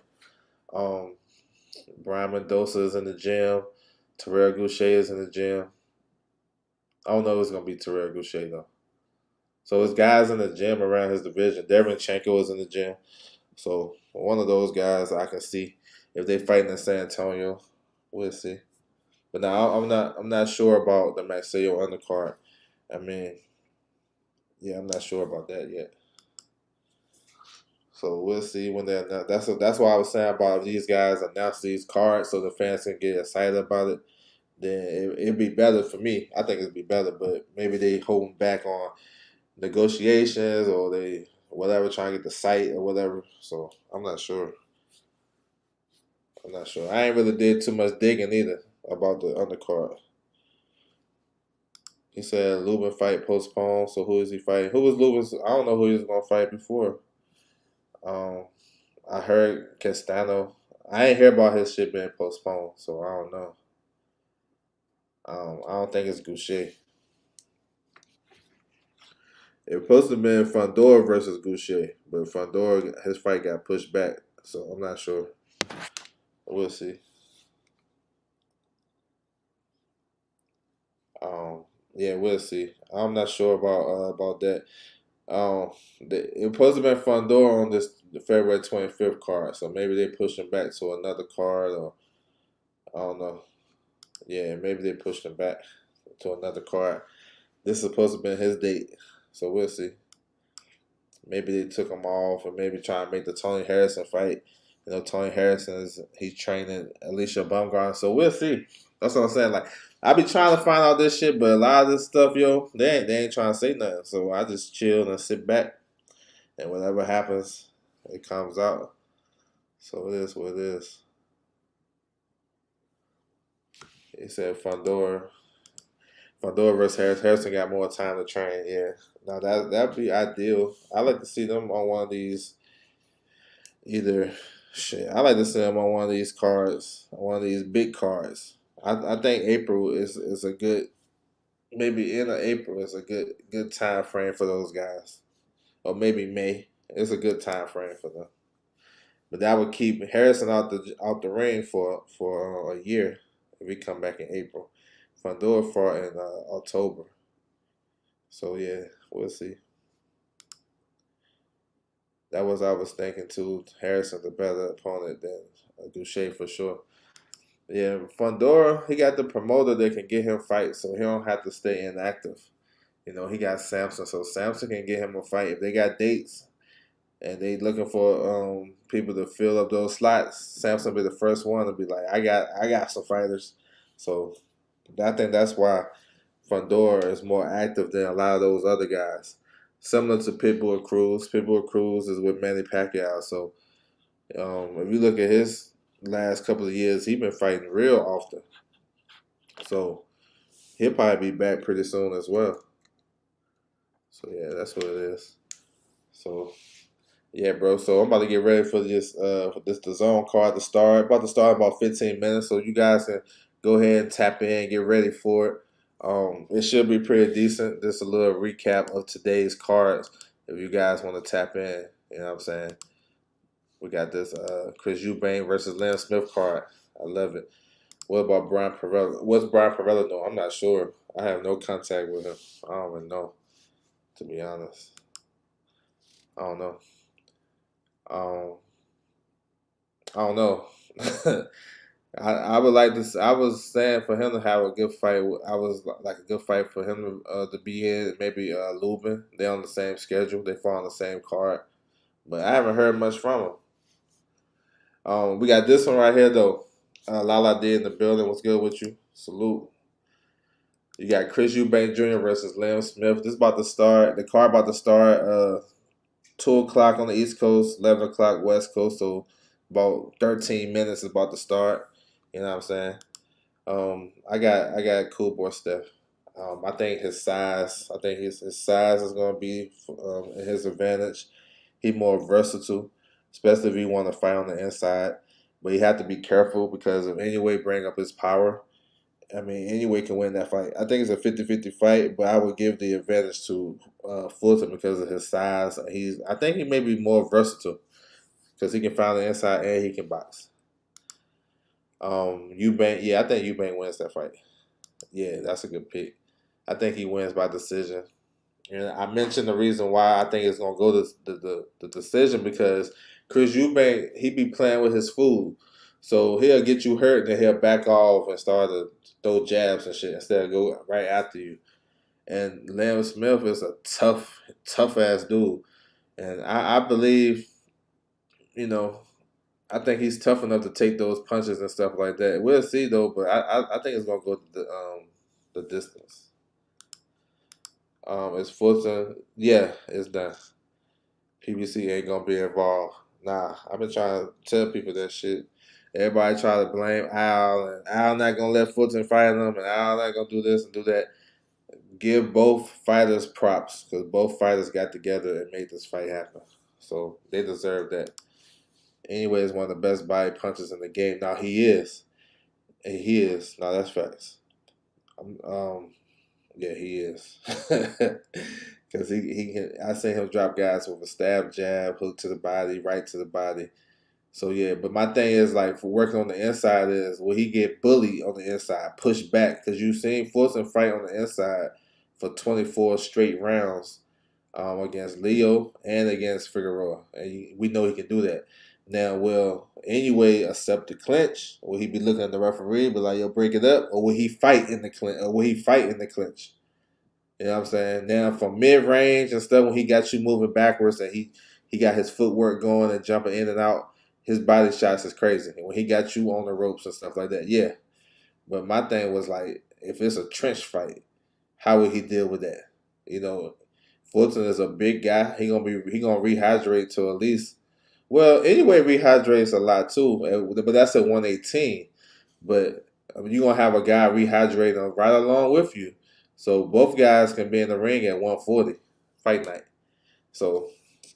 Brian Mendoza is in the gym. Terrell Goucher is in the gym. I don't know if it's going to be Terrell Goucher, though. So his guys in the gym around his division. Devin Chenko is in the gym. So one of those guys I can see if they fighting in San Antonio. We'll see. But now I'm not sure about the Maceo undercard. I mean, yeah, I'm not sure about that yet. So we'll see when they announce. That's why I was saying about if these guys announce these cards so the fans can get excited about it. Then it'd be better for me. I think it'd be better, but maybe they holding back on negotiations or they whatever trying to get the site or whatever. So I'm not sure. I ain't really did too much digging either about the undercard. He said Lubin fight postponed. So who is he fighting? Who was Lubin's? I don't know who he was gonna fight before. I heard Castano. I ain't hear about his shit being postponed, so I don't know. I don't think it's Goucher. It was supposed to have been Fondor versus Goucher, but Fondor, his fight got pushed back, so I'm not sure. We'll see. Yeah, we'll see. I'm not sure about that. It was supposed to have been Fondor on the February 25th card, so maybe they pushed him back to another card, or I don't know. Yeah, maybe they pushed him back to another card. This is supposed to have been his date, so we'll see. Maybe they took him off, or maybe try and make the Tony Harrison fight. You know, Tony Harrison he's training Alicia Baumgarten, so we'll see. That's what I'm saying. Like, I be trying to find out this shit, but a lot of this stuff, yo, they ain't trying to say nothing. So I just chill and sit back, and whatever happens, it comes out. So it is what it is. He said Fondor versus Harrison. Harrison got more time to train. Yeah, now that'd be ideal. I like to see them on one of these. Either shit, I like to see them on one of these cards, on one of these big cards. I think April is a good, maybe end of April is a good time frame for those guys, or maybe May. It's a good time frame for them. But that would keep Harrison out the ring for a year if we come back in April. Fondor fought in October. So yeah, we'll see. That was I was thinking too. Harrison's a better opponent than Goucher for sure. Yeah, Fundora, he got the promoter that can get him fights, so he don't have to stay inactive. You know, he got Samson, so Samson can get him a fight. If they got dates and they looking for people to fill up those slots, Samson be the first one to be like, I got some fighters. So I think that's why Fundora is more active than a lot of those other guys. Similar to Pitbull Cruz. Pitbull Cruz is with Manny Pacquiao. So if you look at his last couple of years, he's been fighting real often. So he'll probably be back pretty soon as well. So yeah, that's what it is. So yeah, bro. So I'm about to get ready for this the zone card to start. About to start in about 15 minutes. So you guys can go ahead and tap in, get ready for it. It should be pretty decent. Just a little recap of today's cards. If you guys want to tap in, you know what I'm saying. We got this Chris Eubank versus Liam Smith card. I love it. What about Brian Perella? What's Brian Perella doing? I'm not sure. I have no contact with him. I don't even know, to be honest. I don't know. Um, I don't know. I would like this. I was saying for him to have a good fight. I was like a good fight for him to be in. Maybe Lubin. They're on the same schedule. They fall on the same card. But I haven't heard much from him. We got this one right here though. Lala did in the building. What's good with you? Salute. You got Chris Eubank Jr. versus Liam Smith. This is about to start. The card about to start. 2 o'clock on the East Coast, 11 o'clock West Coast. So about 13 minutes is about to start. You know what I'm saying? I got Cool Boy Steph. I think his size. I think his size is going to be his advantage. He's more versatile, especially if he want to fight on the inside. But he have to be careful because if anyway bring up his power, I mean, anyway can win that fight. I think it's a 50-50 fight, but I would give the advantage to Fulton because of his size. I think he may be more versatile because he can find the inside and he can box. Eubank, yeah, I think Eubank wins that fight. Yeah, that's a good pick. I think he wins by decision. And I mentioned the reason why I think it's gonna go to the decision because Chris Eubank he be playing with his food, so he'll get you hurt and then he'll back off and start to throw jabs and shit instead of go right after you. And Liam Smith is a tough ass dude, and I believe you know I think he's tough enough to take those punches and stuff like that. We'll see though, but I think it's gonna go to the distance. It's Fulton. Yeah, it's done. PBC ain't gonna be involved. Nah, I've been trying to tell people that shit. Everybody try to blame Al, and Al not gonna let Fulton fight him, and Al not gonna do this and do that. Give both fighters props because both fighters got together and made this fight happen. So they deserve that. Anyway, he's one of the best body punchers in the game. Now he is. And he is. Now that's facts. Yeah, he is. Because he can. I seen him drop guys with a stab jab, hook to the body, right to the body. So yeah, but my thing is like for working on the inside is will he get bullied on the inside, pushed back? Because you've seen Fulton fight on the inside for 24 straight rounds against Leo and against Figueroa, and we know he can do that. Now, will anyway accept the clinch? Will he be looking at the referee, be like, "Yo, break it up," or will he fight in the clinch? Or will he fight in the clinch? You know what I'm saying? Now, from mid range and stuff, when he got you moving backwards and he got his footwork going and jumping in and out, his body shots is crazy. And when he got you on the ropes and stuff like that, yeah. But my thing was like, if it's a trench fight, how would he deal with that? You know, Fulton is a big guy. He gonna rehydrate to at least. Well, anyway, rehydrates a lot too, but that's at 118. But I mean, you're gonna have a guy rehydrating right along with you, so both guys can be in the ring at 140 fight night. So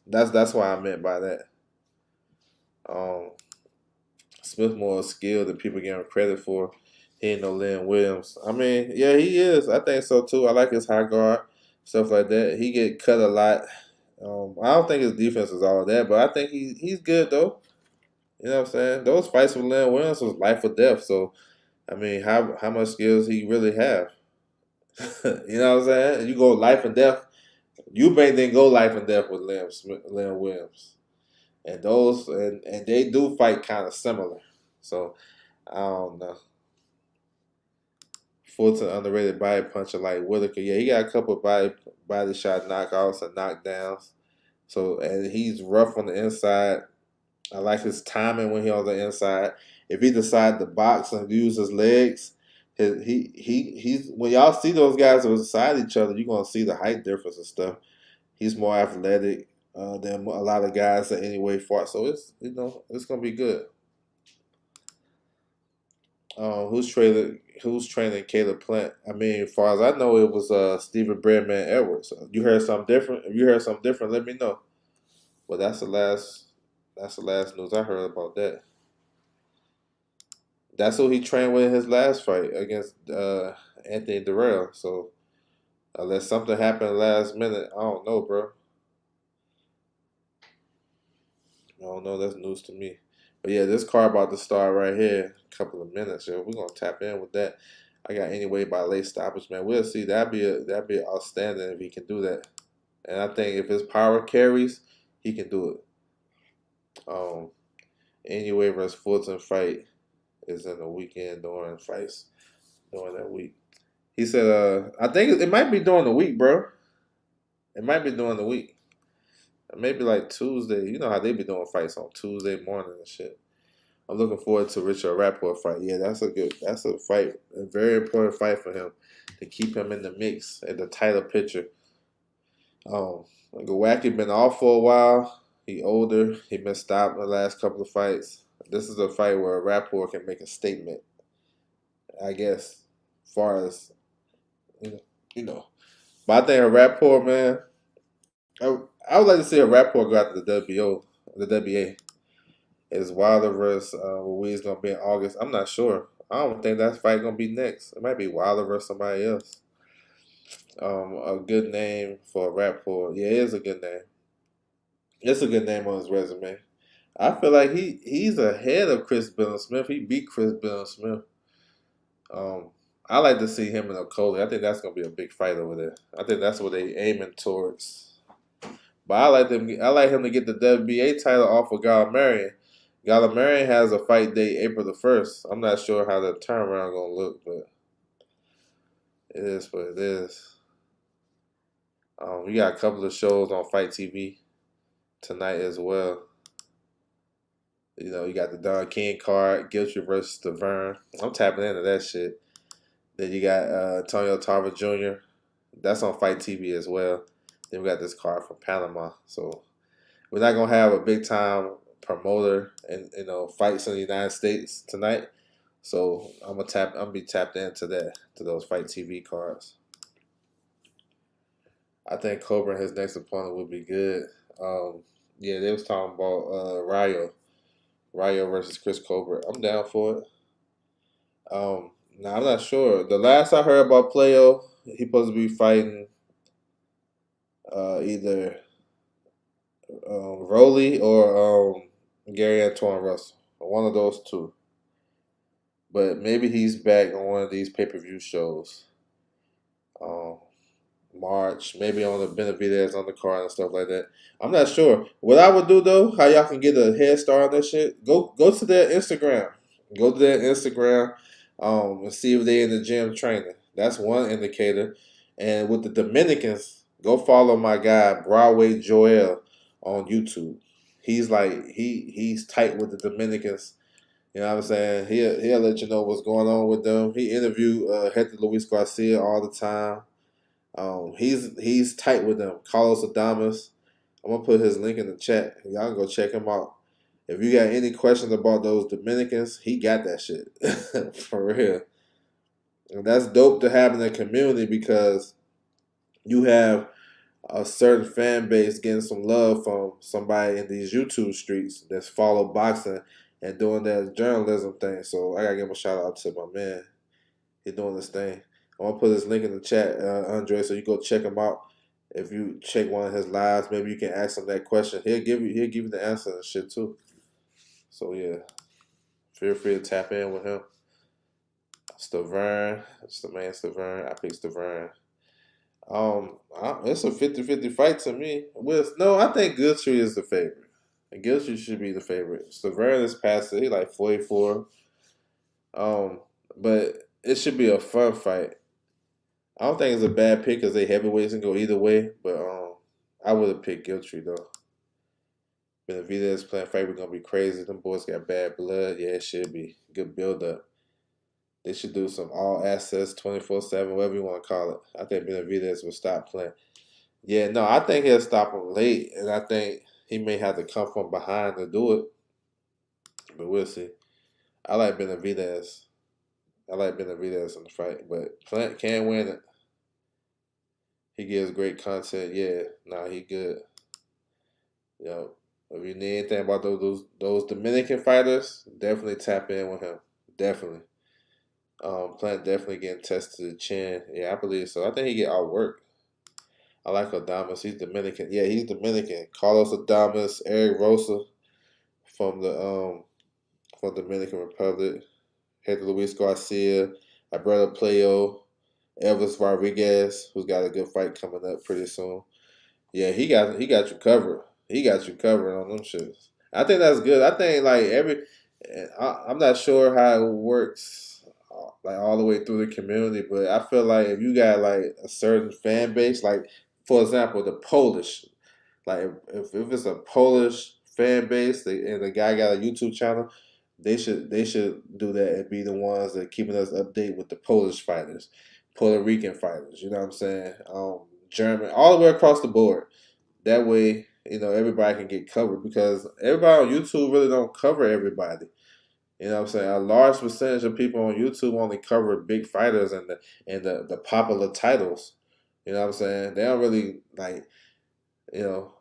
that's why I meant by that. Um, Smith more skilled than people give him credit for. He ain't no Lynn Williams. I mean, yeah, he is. I think so too. I like his high guard, stuff like that. He get cut a lot. I don't think his defense is all of that, but I think he's good though. You know what I'm saying? Those fights with Lynn Williams was life or death. So, I mean, how much skills he really have? You know what I'm saying? You go life and death. Eubank didn't go life and death with Lynn Williams, and they do fight kind of similar. So I don't know. Fulton underrated body puncher like Whitaker. Yeah, he got a couple of body shot knockouts and knockdowns. So and he's rough on the inside. I like his timing when he's on the inside. If he decides to box and use his legs, he's when y'all see those guys beside each other, you're gonna see the height difference and stuff. He's more athletic than a lot of guys that anyway fought. So it's gonna be good. Who's training Caleb Plant? I mean, as far as I know, it was Stephen Breadman Edwards. You heard something different? If you heard something different, let me know. But that's the last news I heard about that. That's who he trained with in his last fight against Anthony Durrell. So unless something happened last minute, I don't know, bro. I don't know. That's news to me. But yeah, this card about to start right here. A couple of minutes. Yo. We're gonna tap in with that. I got anyway by late stoppage, man. We'll see. That'd be outstanding if he can do that. And I think if his power carries, he can do it. Anyway versus Fulton fight is in the weekend during fights during that week. He said, I think it might be during the week, bro. It might be during the week. Maybe like Tuesday. You know how they be doing fights on Tuesday morning and shit. I'm looking forward to Richard Rapport fight. Yeah, that's a fight, a very important fight for him to keep him in the mix at the title picture. Gawacki been off for a while. He older. He been stopped in the last couple of fights. This is a fight where Rapport can make a statement, I guess, as far as you know. But I think a Rapport, man, I would like to see a Rapport go out to the WA. Is Wilder versus Ruiz gonna be in August? I'm not sure. I don't think that fight gonna be next. It might be Wilder versus somebody else. A good name for a Rapport. Yeah, it is a good name. It's a good name on his resume. I feel like he's ahead of Chris Billings-Smith. He beat Chris Billings-Smith. Um, I like to see him in a Coley. I think that's gonna be a big fight over there. I think that's what they aiming towards. But I like him to get the WBA title off of Gallimarian. Gallimarian has a fight date April the 1st. I'm not sure how the turnaround gonna look, but it is what it is. We got a couple of shows on Fight TV tonight as well. You got the Don King card, Guilty versus Stavern. I'm tapping into that shit. Then you got Antonio Tarver Jr. That's on Fight TV as well. Then we got this card from Panama. So we're not gonna have a big time promoter and fights in the United States tonight. So I'm gonna be tapped into those Fight TV cards. I think Cobra and his next opponent would be good. Yeah, they was talking about Rayo versus Chris Cobra. I'm down for it. Now I'm not sure. The last I heard about Playo, he supposed to be fighting either Rolly or Gary Antoine Russell. One of those two. But maybe he's back on one of these pay-per-view shows. March, maybe on the Benavidez on the card and stuff like that. I'm not sure. What I would do though, how y'all can get a head start on that shit, go to their Instagram. Go to their Instagram and see if they're in the gym training. That's one indicator. And with the Dominicans, go follow my guy, Broadway Joel, on YouTube. He's like he's tight with the Dominicans. You know what I'm saying? He'll let you know what's going on with them. He interviewed Hector Luis Garcia all the time. He's tight with them. Carlos Adamas. I'm gonna put his link in the chat. Y'all can go check him out. If you got any questions about those Dominicans, he got that shit for real. And that's dope to have in the community because you have a certain fan base getting some love from somebody in these YouTube streets that's follow boxing and doing that journalism thing. So I gotta give him a shout out to my man. He's doing this thing. I'm gonna put his link in the chat, Andre, so you go check him out. If you check one of his lives, maybe you can ask him that question. He'll give you the answer and shit too. So yeah, feel free to tap in with him. Stavern, it's the man Stavern. I picked Stavern. It's a 50-50 fight to me. I think Giltry is the favorite. And Giltry should be the favorite. Stavern is past it. He like 44. Um, but it should be a fun fight. I don't think it's a bad pick because they heavyweights can go either way. But I would have picked Giltry though. Benavidez playing fight, we're gonna be crazy. Them boys got bad blood. Yeah, it should be good build up. They should do some all access 24/7, whatever you want to call it. I think Benavidez will stop playing. Yeah, no, I think he'll stop him late, and I think he may have to come from behind to do it. But we'll see. I like Benavidez. I like Benavidez in the fight, but Plant can win it. He gives great content. Yeah, nah, he good. You know, if you need anything about those Dominican fighters, definitely tap in with him. Definitely. Plant definitely getting tested to the chin. Yeah, I believe so. I think he get outworked. I like Adamas. He's Dominican. Yeah, he's Dominican. Carlos Adamas, Eric Rosa from from Dominican Republic. Hector Luis Garcia, Alberto Playo, Elvis Rodriguez, who's got a good fight coming up pretty soon. Yeah, he got you covered. He got you covered on them shits. I think that's good. I think like I'm not sure how it works like all the way through the community, but I feel like if you got like a certain fan base, like for example the Polish, like if it's a Polish fan base and the guy got a YouTube channel, they should do that and be the ones that keeping us update with the Polish fighters, Puerto Rican fighters. You know what I'm saying? German, all the way across the board. That way, everybody can get covered because everybody on YouTube really don't cover everybody. You know what I'm saying? A large percentage of people on YouTube only cover big fighters and the popular titles. You know what I'm saying? They don't really you know,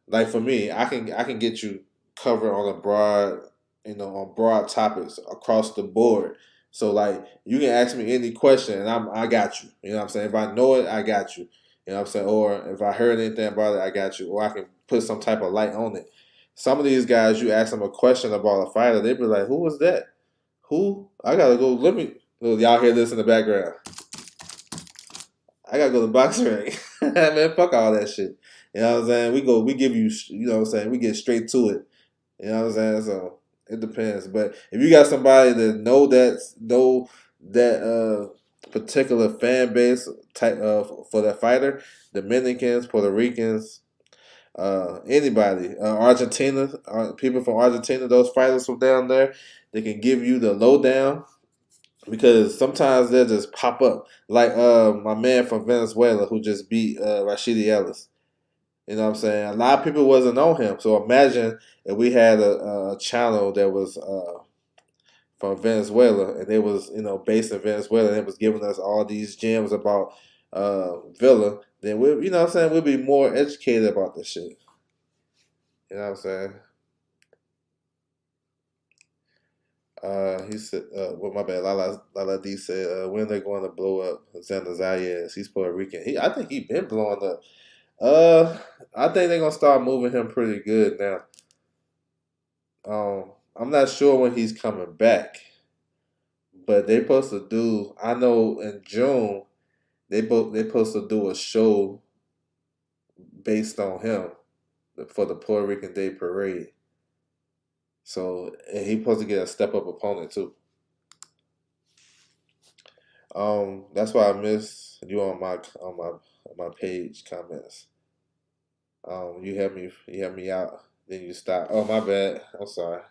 like for me, I can get you covered on a broad, on broad topics across the board. So like you can ask me any question and I got you. You know what I'm saying? If I know it, I got you. You know what I'm saying? Or if I heard anything about it, I got you. Or I can put some type of light on it. Some of these guys, you ask them a question about a fighter, they be like, "Who was that? Who? I gotta go. Let me." Y'all hear this in the background? I gotta go to the boxing ring. Man, fuck all that shit. You know what I'm saying? We give you, you know what I'm saying? We get straight to it. You know what I'm saying? So it depends. But if you got somebody that know that particular fan base type for that fighter, Dominicans, Puerto Ricans, anybody, Argentina, people from Argentina, those fighters from down there, they can give you the lowdown because sometimes they'll just pop up. Like my man from Venezuela who just beat Rashidi Ellis. You know what I'm saying? A lot of people wasn't on him. So imagine if we had a channel that was from Venezuela and it was, based in Venezuela and it was giving us all these gems about Villa, then you know what I'm saying, we'll be more educated about this shit. You know what I'm saying? He said, well, my bad. Lala D said, when they're going to blow up Xander Zayas? He's Puerto Rican. I think he been blowing up. I think they're gonna start moving him pretty good now. I'm not sure when he's coming back, but they supposed to do. I know in June they supposed to do a show based on him for the Puerto Rican Day Parade. So and he supposed to get a step up opponent too. That's why I miss you on my page comments. You help me out, then you stop. Oh my bad. I'm sorry.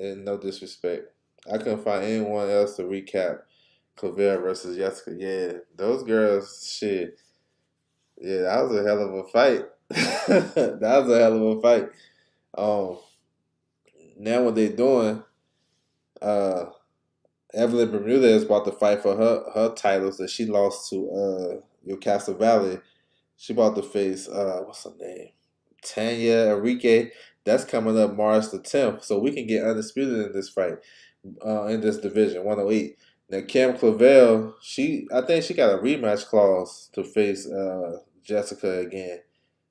And no disrespect. I couldn't find anyone else to recap Clavel versus Jessica. Yeah, those girls, shit. Yeah, that was a hell of a fight. That was a hell of a fight. Um, Now what they doing? Uh, Evelyn Bermuda is about to fight for her titles that she lost to Newcastle Valley. She about to face what's her name? Tanya Enrique. That's coming up March the 10th. So we can get undisputed in this fight, in this division, 108. Now Cam Clavel, I think she got a rematch clause to face Jessica again.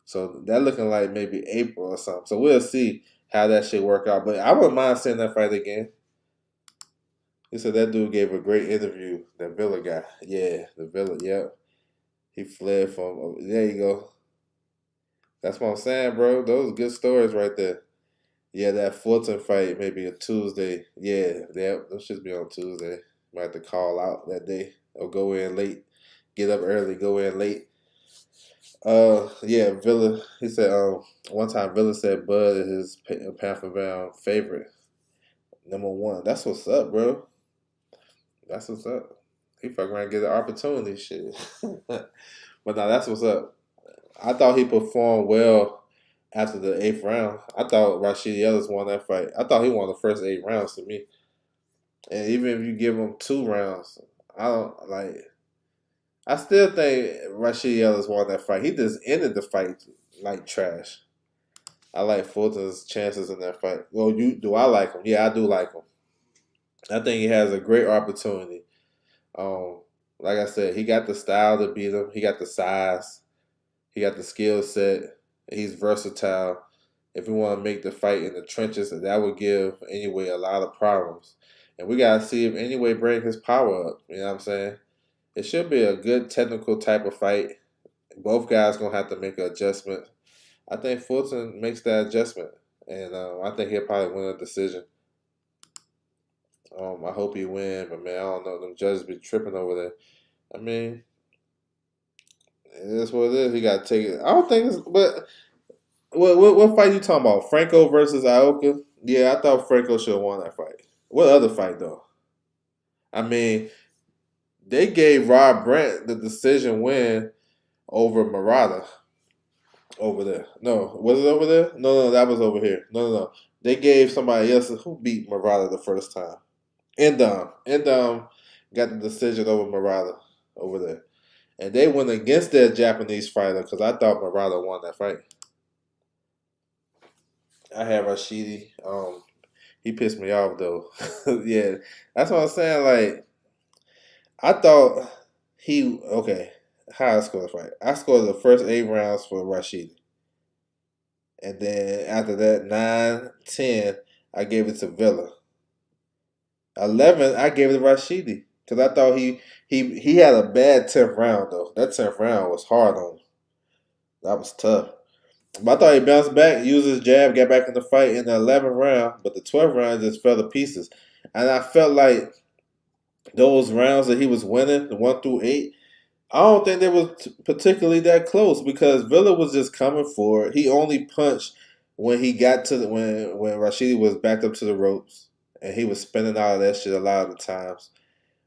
So that looking like maybe April or something. So we'll see how that shit work out. But I wouldn't mind seeing that fight again. He said that dude gave a great interview. That Villa guy. Yeah, the Villa, yep. He fled from there you go. That's what I'm saying, bro. Those good stories right there. Yeah, that Fulton fight maybe a Tuesday. Yeah, that should be on Tuesday. Might have to call out that day or go in late. Get up early, go in late. Yeah, Villa. He said one time Villa said Bud is his Panther Bound favorite, #1. That's what's up, bro. That's what's up. He fucking around and get an opportunity, shit. But no, that's what's up. I thought he performed well after the 8th round. I thought Rashid Ellis won that fight. I thought he won the first 8 rounds to me. And even if you give him 2 rounds, I don't like. I still think Rashid Ellis won that fight. He just ended the fight like trash. I like Fulton's chances in that fight. Well, do I like him? Yeah, I do like him. I think he has a great opportunity. Um, like I said, he got the style to beat him. He got the size. He got the skill set. He's versatile. If we want to make the fight in the trenches, that would give Anyway a lot of problems. And we gotta see if Anyway bring his power up. You know what I'm saying? It should be a good technical type of fight. Both guys gonna have to make an adjustment. I think Fulton makes that adjustment, and I think he'll probably win a decision. I hope he win, but man, I don't know. Them judges be tripping over there. I mean, it is what it is. He got to take it. I don't think it's. But what fight you talking about? Franco versus Ioka? Yeah, I thought Franco should have won that fight. What other fight though? I mean, they gave Rob Brandt the decision win over Murata over there. No, was it over there? No, that was over here. No. They gave somebody else who beat Murata the first time. Endom got the decision over Murata over there. And they went against their Japanese fighter because I thought Murata won that fight. I had Rashidi. He pissed me off though. Yeah, that's what I'm saying. Like, I thought he okay. How I scored the fight? I scored the first 8 rounds for Rashidi, and then after that 9, 10, I gave it to Villa. 11, I gave it to Rashidi because I thought he had a bad 10th round though. That 10th round was hard on him. That was tough. But I thought he bounced back, used his jab, got back in the fight in the 11th round, but the 12th round just fell to pieces. And I felt like those rounds that he was winning, the 1 through 8, I don't think they was particularly that close because Villa was just coming for it. He only punched when he got to when Rashidi was backed up to the ropes, and he was spinning out of that shit a lot of the times.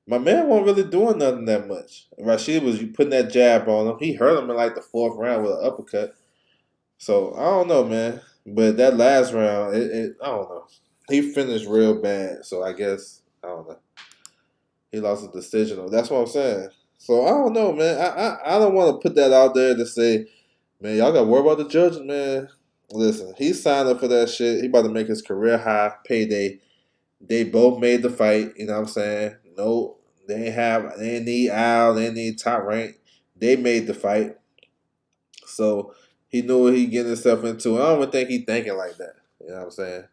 My man wasn't really doing nothing that much. Rashid was putting that jab on him. He hurt him in like the 4th round with an uppercut. So I don't know, man. But that last round, I don't know. He finished real bad. So I guess I don't know. He lost a decision. That's what I'm saying. So I don't know, man. I don't want to put that out there to say, man, y'all got to worry about the judges, man. Listen, he signed up for that shit. He about to make his career high payday. They both made the fight. You know what I'm saying? No, they ain't need Al. They ain't need Top Rank. They made the fight. So he knew what he getting himself into. I don't even think he thinking like that. You know what I'm saying?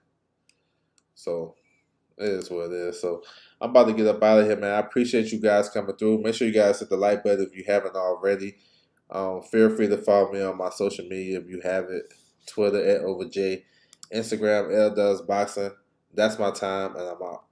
So it is what it is. So I'm about to get up out of here, man. I appreciate you guys coming through. Make sure you guys hit the like button if you haven't already. Feel free to follow me on my social media if you have it. Twitter @OverJ. Instagram @LDoesBoxing. That's my time, and I'm out.